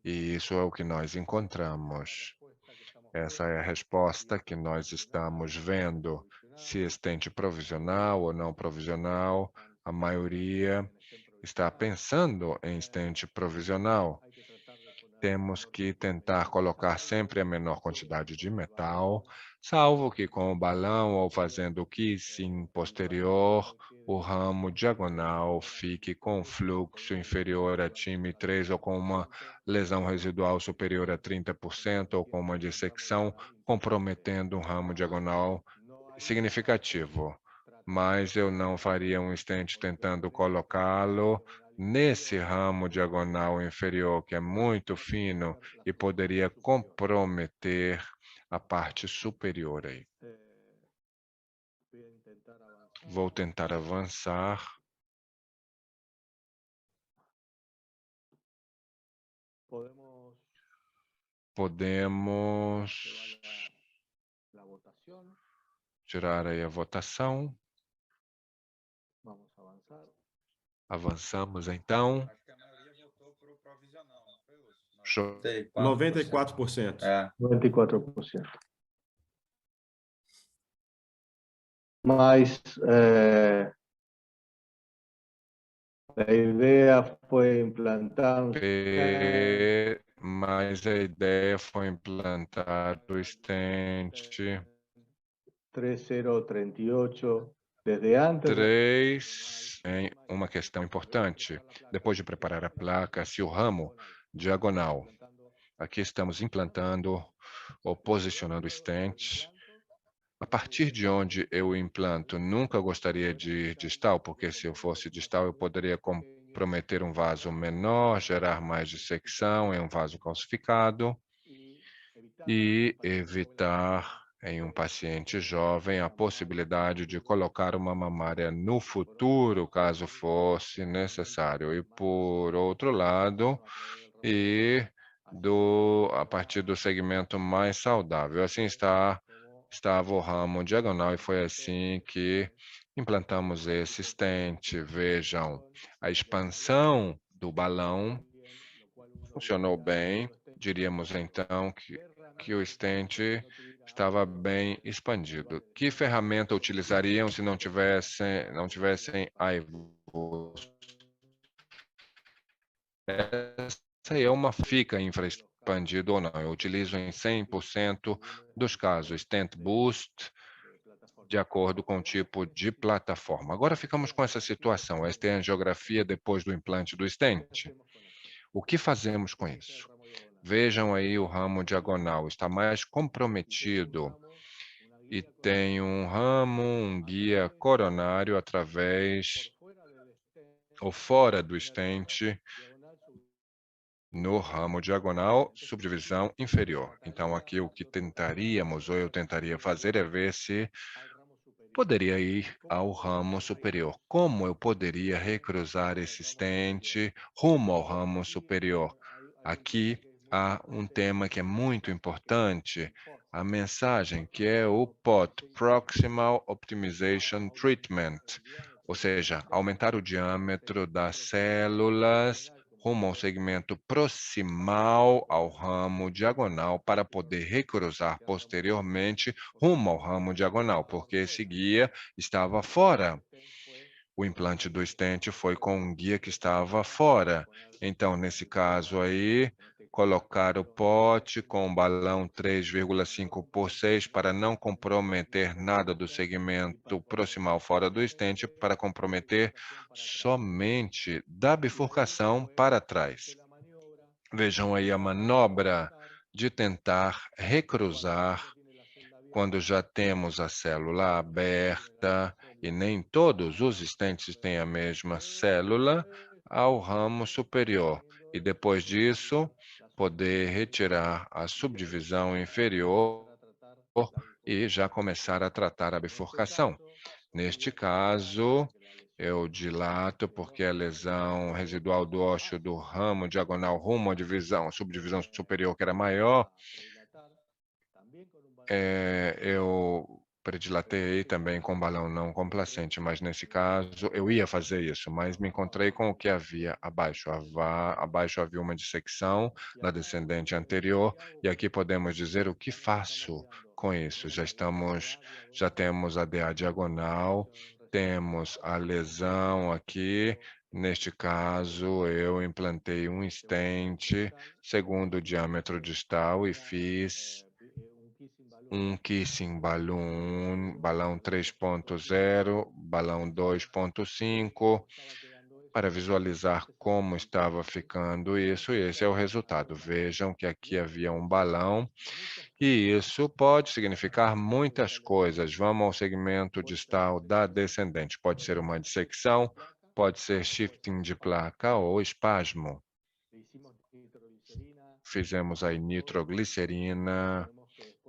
E isso é o que nós encontramos. Essa é a resposta que nós estamos vendo. Se stent provisional ou não provisional, a maioria está pensando em stent provisional. Temos que tentar colocar sempre a menor quantidade de metal, salvo que com o balão ou fazendo o kissing posterior, o ramo diagonal fique com fluxo inferior a time 3 ou com uma lesão residual superior a 30% ou com uma dissecção comprometendo um ramo diagonal significativo. Mas eu não faria um stent tentando colocá-lo nesse ramo diagonal inferior, que é muito fino e poderia comprometer a parte superior aí. Vou tentar avançar. Podemos tirar aí a votação. Avançamos, então. Acho que a maioria votou Show. 94%. É. 94%. Mas a idea foi implantar Mas a ideia foi implantar o stent 3038 desde antes. 3 em uma questão importante. Depois de preparar a placa, se o ramo diagonal, aqui estamos implantando ou posicionando o stent. A partir de onde eu implanto, nunca gostaria de ir distal, porque se eu fosse distal, eu poderia comprometer um vaso menor, gerar mais dissecção em um vaso calcificado e evitar em um paciente jovem a possibilidade de colocar uma mamária no futuro, caso fosse necessário. E por outro lado, a partir do segmento mais saudável. Assim estava o ramo diagonal e foi assim que implantamos esse stent. Vejam, a expansão do balão funcionou bem. Diríamos então que o stent estava bem expandido. Que ferramenta utilizariam se não tivessem AIVOS? Essa aí é uma fica infraexpandido ou não. Eu utilizo em 100% dos casos stent boost, de acordo com o tipo de plataforma. Agora ficamos com essa situação. Esta é a angiografia depois do implante do stent. O que fazemos com isso? Vejam aí o ramo diagonal, está mais comprometido e tem um ramo, um guia coronário através ou fora do stent no ramo diagonal, subdivisão inferior. Então, aqui o que tentaríamos, ou eu tentaria fazer, é ver se poderia ir ao ramo superior. Como eu poderia recruzar esse stent rumo ao ramo superior? Aqui há um tema que é muito importante, a mensagem que é o POT, Proximal Optimization Treatment, ou seja, aumentar o diâmetro das células rumo ao segmento proximal ao ramo diagonal para poder recruzar posteriormente rumo ao ramo diagonal, porque esse guia estava fora. O implante do stent foi com um guia que estava fora. Então, nesse caso aí, colocar o pote com um balão 3,5 por 6 para não comprometer nada do segmento proximal fora do stent, para comprometer somente da bifurcação para trás. Vejam aí a manobra de tentar recruzar quando já temos a célula aberta e nem todos os stents têm a mesma célula ao ramo superior. E depois disso, poder retirar a subdivisão inferior e já começar a tratar a bifurcação. Neste caso, eu dilato porque a lesão residual do ósseo do ramo diagonal rumo à subdivisão superior, que era maior, eu predilatei também com balão não complacente, mas nesse caso eu ia fazer isso, mas me encontrei com o que havia abaixo. Abaixo havia uma dissecção na descendente anterior, e aqui podemos dizer o que faço com isso. Já temos a DA diagonal, temos a lesão aqui. Neste caso, eu implantei um stent segundo o diâmetro distal e fiz um kissing balão 3.0, balão 2.5, para visualizar como estava ficando isso, e esse é o resultado. Vejam que aqui havia um balão, e isso pode significar muitas coisas. Vamos ao segmento distal da descendente. Pode ser uma dissecção, pode ser shifting de placa ou espasmo. Fizemos aí nitroglicerina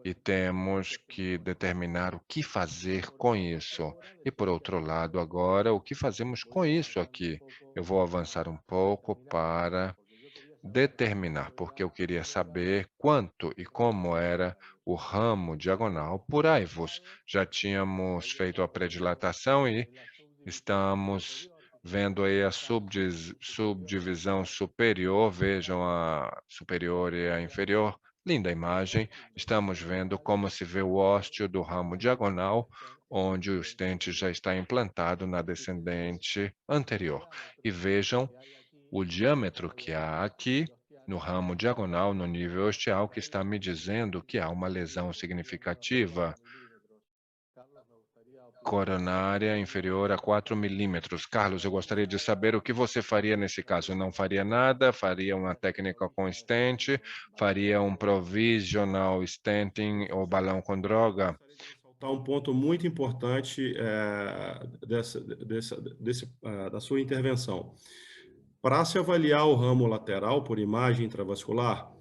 e temos que determinar o que fazer com isso. E, por outro lado, agora, o que fazemos com isso aqui? Eu vou avançar um pouco para determinar, porque eu queria saber quanto e como era o ramo diagonal por AIVOS. Já tínhamos feito a predilatação e estamos Vendo aí a subdivisão superior, vejam a superior e a inferior. Linda imagem. Estamos vendo como se vê o ósteo do ramo diagonal, onde o estente já está implantado na descendente anterior. E vejam o diâmetro que há aqui no ramo diagonal, no nível ostial, que está me dizendo que há uma lesão significativa coronária inferior a 4 milímetros. Carlos, eu gostaria de saber o que você faria nesse caso. Não faria nada? Faria uma técnica com stent? Faria um provisional stenting ou balão com droga? Tá um ponto muito importante da sua intervenção. Para se avaliar o ramo lateral por imagem intravascular,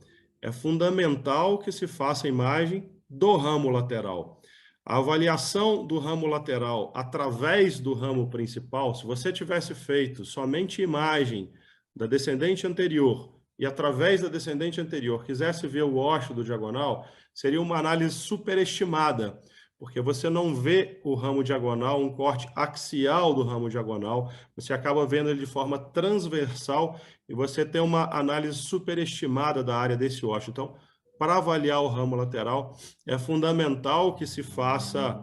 é fundamental que se faça a imagem do ramo lateral. A avaliação do ramo lateral através do ramo principal, se você tivesse feito somente imagem da descendente anterior e através da descendente anterior quisesse ver o ósseo do diagonal, seria uma análise superestimada, porque você não vê o ramo diagonal, um corte axial do ramo diagonal, você acaba vendo ele de forma transversal e você tem uma análise superestimada da área desse ósseo. Então, para avaliar o ramo lateral, é fundamental que se faça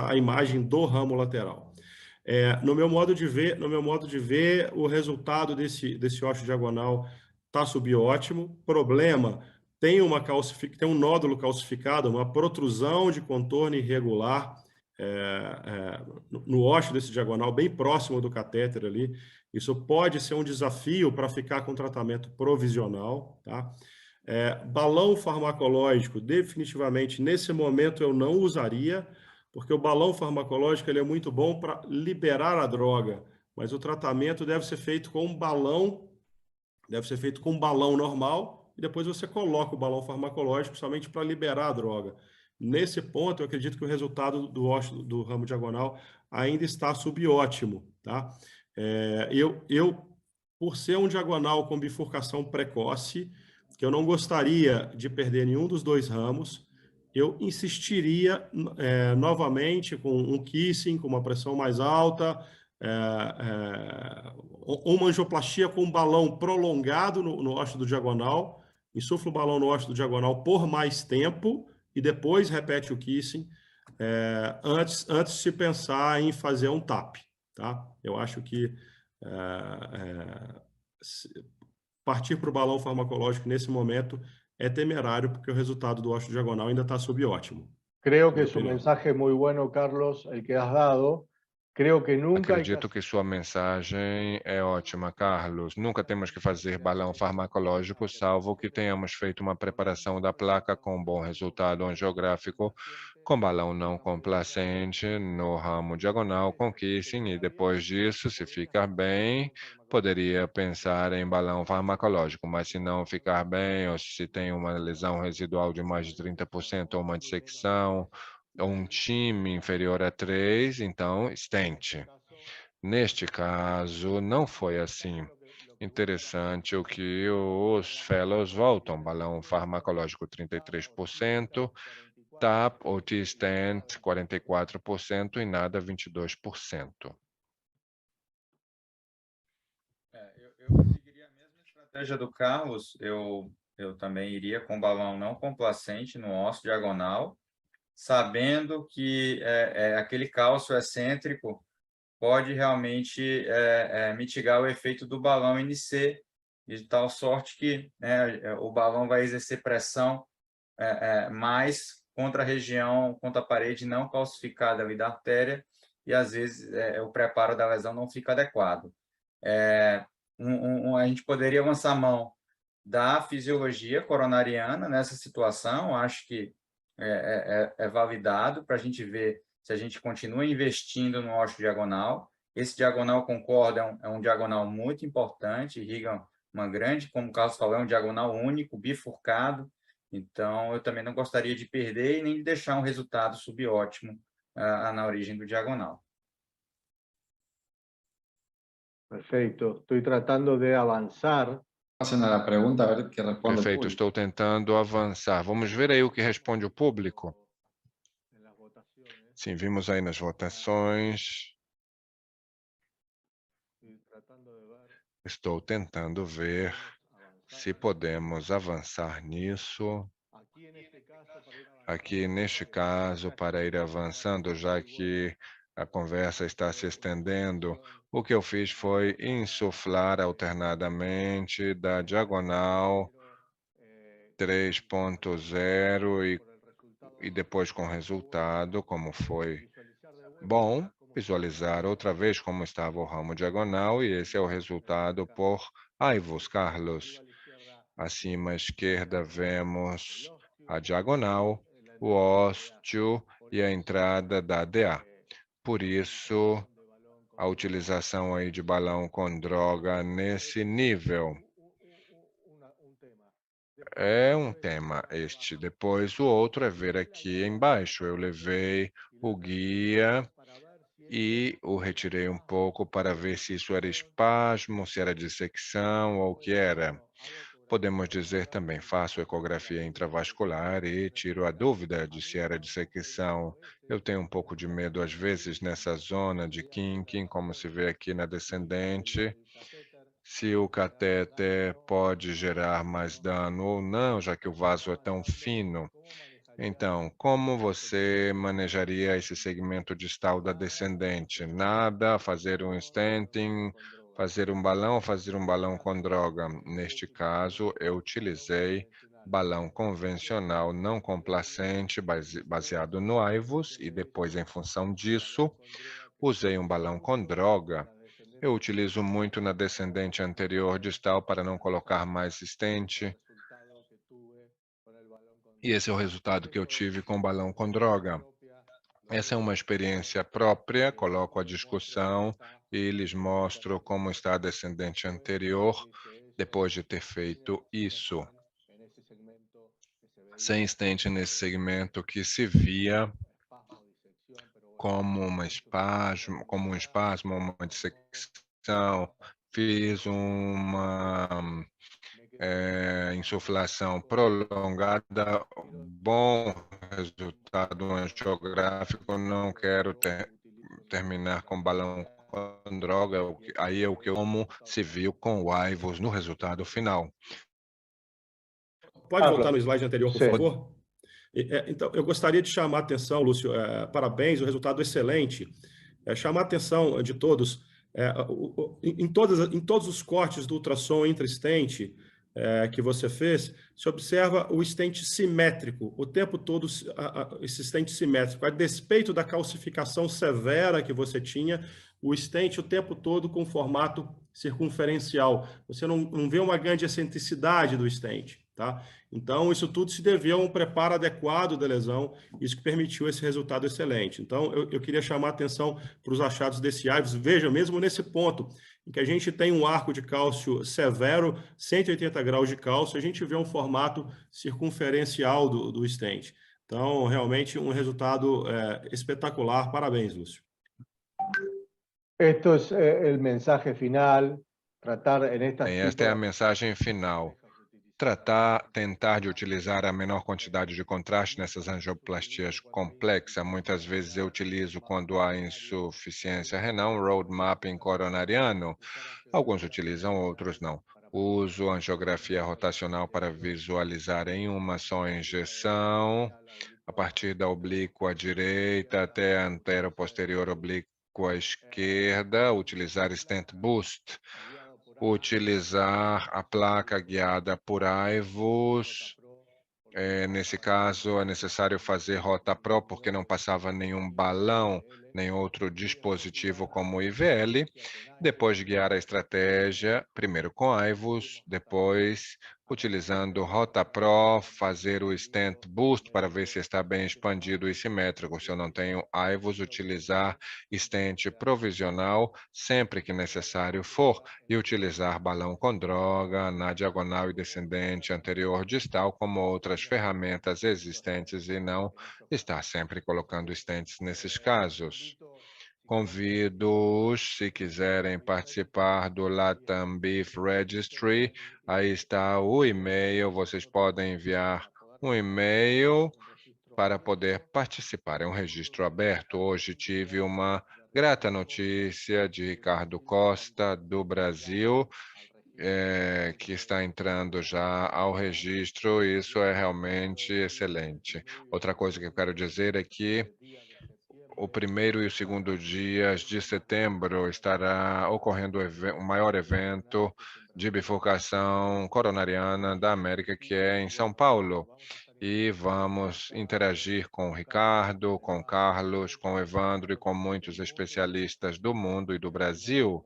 a imagem do ramo lateral. No meu modo de ver, o resultado desse ósseo diagonal está subótimo. Problema, tem um nódulo calcificado, uma protrusão de contorno irregular no ósseo desse diagonal, bem próximo do catéter ali. Isso pode ser um desafio para ficar com tratamento provisional, tá? Balão farmacológico, definitivamente, nesse momento eu não usaria, porque o balão farmacológico ele é muito bom para liberar a droga, mas o tratamento deve ser feito com um balão, normal, e depois você coloca o balão farmacológico somente para liberar a droga. Nesse ponto, eu acredito que o resultado do ósseo do ramo diagonal ainda está subótimo, tá? Por ser um diagonal com bifurcação precoce, que eu não gostaria de perder nenhum dos dois ramos, eu insistiria novamente com um kissing, com uma pressão mais alta, uma angioplastia com um balão prolongado no ósseo do diagonal, insufla o balão no ósseo do diagonal por mais tempo e depois repete o kissing, antes de se pensar em fazer um TAP, tá? Eu acho que partir para o balão farmacológico nesse momento é temerário, porque o resultado do ósseo diagonal ainda está subótimo. Creo que su mensaje es muy bueno, Carlos, el que has dado. Creo que nunca Acredito que sua mensagem é ótima, Carlos. Nunca temos que fazer balão farmacológico, salvo que tenhamos feito uma preparação da placa com bom resultado angiográfico, com balão não complacente no ramo diagonal com kissing, e depois disso, se ficar bem, poderia pensar em balão farmacológico, mas se não ficar bem, ou se tem uma lesão residual de mais de 30% ou uma dissecção, ou um time inferior a 3, então stent. Neste caso, não foi assim. Interessante o que os fellows voltam. Balão farmacológico 33%, TAP ou T-stent 44% e nada 22%. Eu seguiria a mesma estratégia do Carlos. Eu também iria com balão não complacente no ósseo diagonal, sabendo que aquele cálcio excêntrico pode realmente mitigar o efeito do balão NC, de tal sorte que o balão vai exercer pressão mais contra a região, contra a parede não calcificada ali da artéria, e às vezes o preparo da lesão não fica adequado. A gente poderia lançar mão da fisiologia coronariana nessa situação, acho que é validado para a gente ver se a gente continua investindo no ósseo diagonal. Esse diagonal, concordo, é um diagonal muito importante, irriga uma grande, como o Carlos falou, é um diagonal único, bifurcado, então eu também não gostaria de perder e nem de deixar um resultado subótimo na origem do diagonal. Perfecto. Estoy tratando de avanzar. Fazendo a pergunta, a ver que responde. Perfeito, estou tentando avançar. Vamos ver aí o que responde o público. Sim, vimos aí nas votações. Estou tentando ver se podemos avançar nisso. Aqui, neste caso, para ir avançando, já que a conversa está se estendendo, o que eu fiz foi insuflar alternadamente da diagonal 3.0 e depois com resultado, como foi bom, visualizar outra vez como estava o ramo diagonal, e esse é o resultado por Aivos, Carlos. Acima à esquerda vemos a diagonal, o ósteo e a entrada da DA. Por isso, a utilização aí de balão com droga nesse nível é um tema este. Depois, o outro é ver aqui embaixo. Eu levei o guia e o retirei um pouco para ver se isso era espasmo, se era dissecção ou o que era. Podemos dizer também, faço ecografia intravascular e tiro a dúvida de se era dissecção. Eu tenho um pouco de medo, às vezes, nessa zona de kinking, como se vê aqui na descendente, se o catéter pode gerar mais dano ou não, já que o vaso é tão fino. Então, como você manejaria esse segmento distal da descendente? Nada, fazer um stenting, fazer um balão ou fazer um balão com droga? Neste caso, eu utilizei balão convencional não complacente, baseado no Aivos, e depois, em função disso, usei um balão com droga. Eu utilizo muito na descendente anterior distal para não colocar mais stent. E esse é o resultado que eu tive com o balão com droga. Essa é uma experiência própria, coloco a discussão e lhes mostro como está a descendente anterior depois de ter feito isso. Sem stent nesse segmento que se via como um espasmo, uma dissecção. Fiz uma insuflação prolongada, bom resultado angiográfico. Não quero terminar com balão com droga, aí é o que eu como se viu com o Aivos no resultado final. Pode voltar no slide anterior, por Sim. favor? Então, eu gostaria de chamar a atenção, Lúcio, parabéns, o resultado excelente. Chamar a atenção de todos, em todos os cortes do ultrassom intra-stent que você fez, se observa o stent simétrico, o tempo todo esse stent simétrico, a despeito da calcificação severa que você tinha, o stent o tempo todo com formato circunferencial. Você não vê uma grande excentricidade do stent, tá? Então, isso tudo se deveu a um preparo adequado da lesão, isso que permitiu esse resultado excelente. Então, eu queria chamar a atenção para os achados desse Aivos. Veja, mesmo nesse ponto, em que a gente tem um arco de cálcio severo, 180 graus de cálcio, a gente vê um formato circunferencial do stent. Então, realmente, um resultado espetacular. Parabéns, Lúcio. Esto es el mensaje final, tratar en estas Esta é a mensagem final. Tentar de utilizar a menor quantidade de contraste nessas angioplastias complexas. Muitas vezes eu utilizo, quando há insuficiência renal, um road mapping coronariano. Alguns utilizam, outros não. Uso angiografia rotacional para visualizar em uma só injeção, a partir da oblíqua direita até a antero-posterior oblíqua esquerda, utilizar stent boost, utilizar a placa guiada por Aivos. Nesse caso, é necessário fazer rota Pro, porque não passava nenhum balão, nem outro dispositivo como o IVL. Depois de guiar a estratégia, primeiro com Aivos, depois utilizando rota Pro, fazer o stent boost para ver se está bem expandido e simétrico. Se eu não tenho Aivos, utilizar stent provisional sempre que necessário for, e utilizar balão com droga na diagonal e descendente anterior distal como outras ferramentas existentes, e não estar sempre colocando stents nesses casos. Convido-os, se quiserem participar do Latam Beef Registry, aí está o e-mail, vocês podem enviar um e-mail para poder participar. É um registro aberto. Hoje tive uma grata notícia de Ricardo Costa, do Brasil, que está entrando já ao registro, e isso é realmente excelente. Outra coisa que eu quero dizer é que o 1º e o 2º dias de setembro estará ocorrendo o maior evento de bifurcação coronariana da América, que é em São Paulo. E vamos interagir com o Ricardo, com o Carlos, com o Evandro e com muitos especialistas do mundo e do Brasil,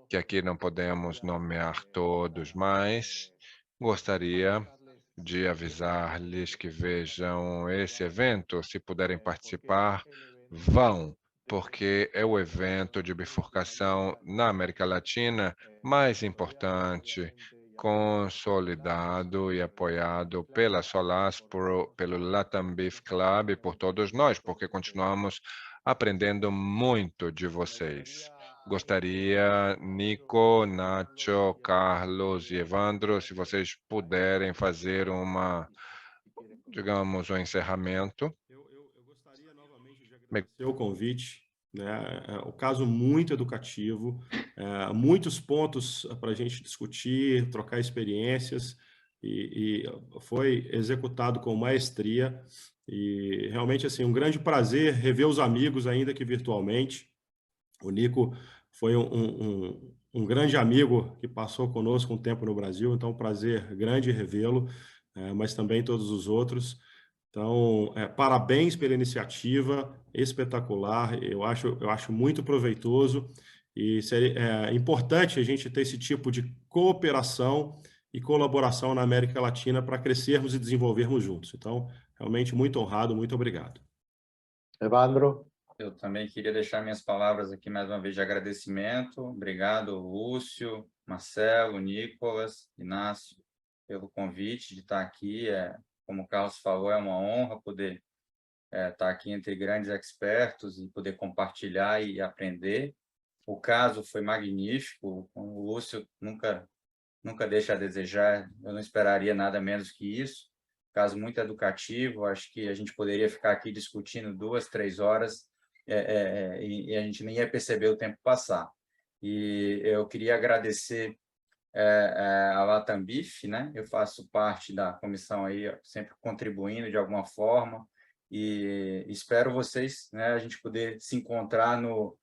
que aqui não podemos nomear todos, mas gostaria de avisar-lhes que vejam esse evento. Se puderem participar, vão, porque é o evento de bifurcação na América Latina mais importante, consolidado e apoiado pela Solas, pelo Latam Beef Club e por todos nós, porque continuamos aprendendo muito de vocês. Gostaria, Nico, Nacho, Carlos e Evandro, se vocês puderem fazer digamos, um encerramento. Eu gostaria novamente de agradecer o convite, né? É um caso muito educativo, muitos pontos para a gente discutir, trocar experiências, e foi executado com maestria, e realmente assim, um grande prazer rever os amigos, ainda que virtualmente. O Nico foi um grande amigo que passou conosco um tempo no Brasil, então é um prazer grande revê-lo, mas também todos os outros. Então, parabéns pela iniciativa, espetacular, eu acho muito proveitoso, e é importante a gente ter esse tipo de cooperação e colaboração na América Latina para crescermos e desenvolvermos juntos. Então, realmente muito honrado, muito obrigado. Evandro. Eu também queria deixar minhas palavras aqui mais uma vez de agradecimento. Obrigado, Lúcio, Marcelo, Nicolas, Inácio, pelo convite de estar aqui. Como o Carlos falou, é uma honra poder estar aqui entre grandes expertos e poder compartilhar e aprender. O caso foi magnífico. O Lúcio nunca deixa a desejar. Eu não esperaria nada menos que isso. Caso muito educativo. Acho que a gente poderia ficar aqui discutindo 2, 3 horas e a gente nem ia perceber o tempo passar. E eu queria agradecer a Latam Beef, né? Eu faço parte da comissão aí, sempre contribuindo de alguma forma, e espero vocês, né, a gente poder se encontrar no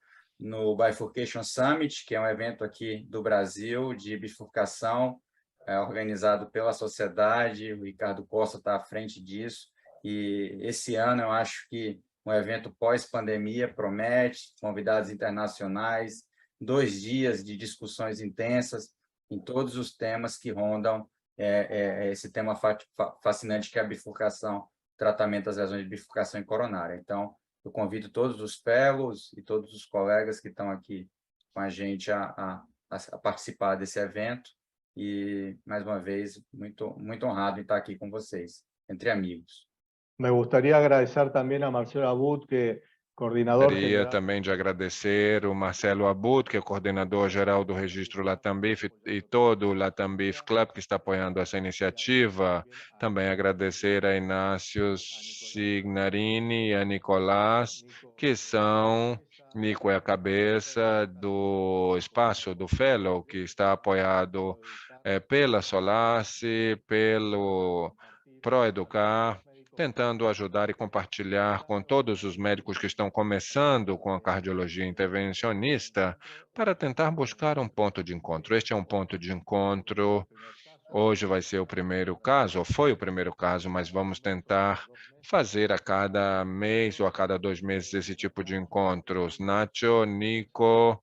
Bifurcation Summit, que é um evento aqui do Brasil de bifurcação, organizado pela sociedade. O Ricardo Costa está à frente disso, e esse ano eu acho que um evento pós-pandemia promete, convidados internacionais, 2 dias de discussões intensas em todos os temas que rondam esse tema fascinante que é a bifurcação, tratamento das lesões de bifurcação em coronária. Então, eu convido todos os fellows e todos os colegas que estão aqui com a gente a participar desse evento, e, mais uma vez, muito honrado em estar aqui com vocês, entre amigos. Me gustaría agradecer también a Marcelo Abud, que coordenador Gostaria general. também de agradecer o Marcelo Abud, que é coordenador geral do registro Latam Beef, e todo o Latam Beef Club que está apoiando essa iniciativa. Também agradecer a Inácio Signarini e a Nicolás, que são... Nico é a cabeça do espaço do Fellow, que está apoiado pela Solace, pelo ProEducar, tentando ajudar e compartilhar com todos os médicos que estão começando com a cardiologia intervencionista, para tentar buscar um ponto de encontro. Este é um ponto de encontro. Hoje vai ser o primeiro caso, ou foi o primeiro caso, mas vamos tentar fazer a cada mês ou a cada 2 meses esse tipo de encontros. Nacho, Nico,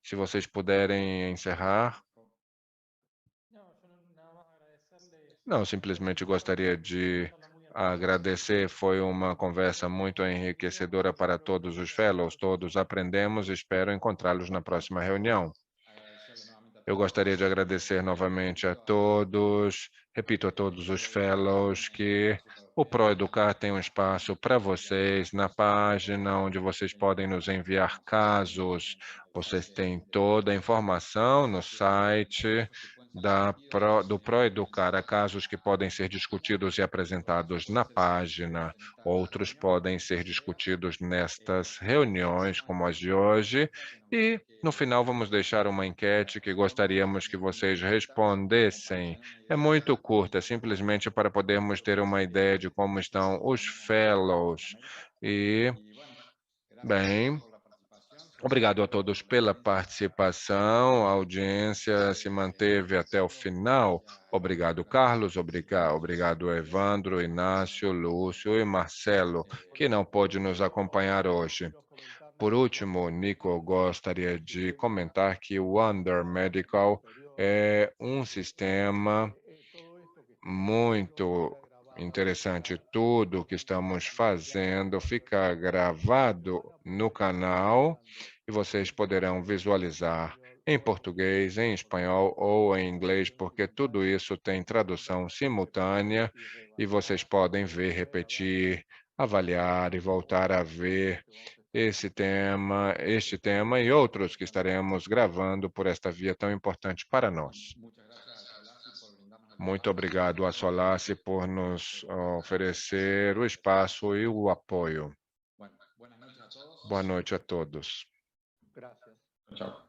se vocês puderem encerrar. Não, simplesmente gostaria de agradecer. Foi uma conversa muito enriquecedora para todos os fellows. Todos aprendemos e espero encontrá-los na próxima reunião. Eu gostaria de agradecer novamente a todos, repito, a todos os fellows, que o ProEducar tem um espaço para vocês na página, onde vocês podem nos enviar casos. Vocês têm toda a informação no site, do ProEducar. Há casos que podem ser discutidos e apresentados na página, outros podem ser discutidos nestas reuniões, como as de hoje, e no final vamos deixar uma enquete que gostaríamos que vocês respondessem. É muito curta, simplesmente para podermos ter uma ideia de como estão os fellows. E, bem, obrigado a todos pela participação. A audiência se manteve até o final. Obrigado, Carlos. Obrigado, Evandro, Inácio, Lúcio e Marcelo, que não pôde nos acompanhar hoje. Por último, Nico gostaria de comentar que o Wonder Medical é um sistema muito interessante. Tudo que estamos fazendo fica gravado no canal e vocês poderão visualizar em português, em espanhol ou em inglês, porque tudo isso tem tradução simultânea e vocês podem ver, repetir, avaliar e voltar a ver este tema e outros que estaremos gravando por esta via tão importante para nós. Muito obrigado a Solace por nos oferecer o espaço e o apoio. Boa noite a todos. Gracias. Tchau.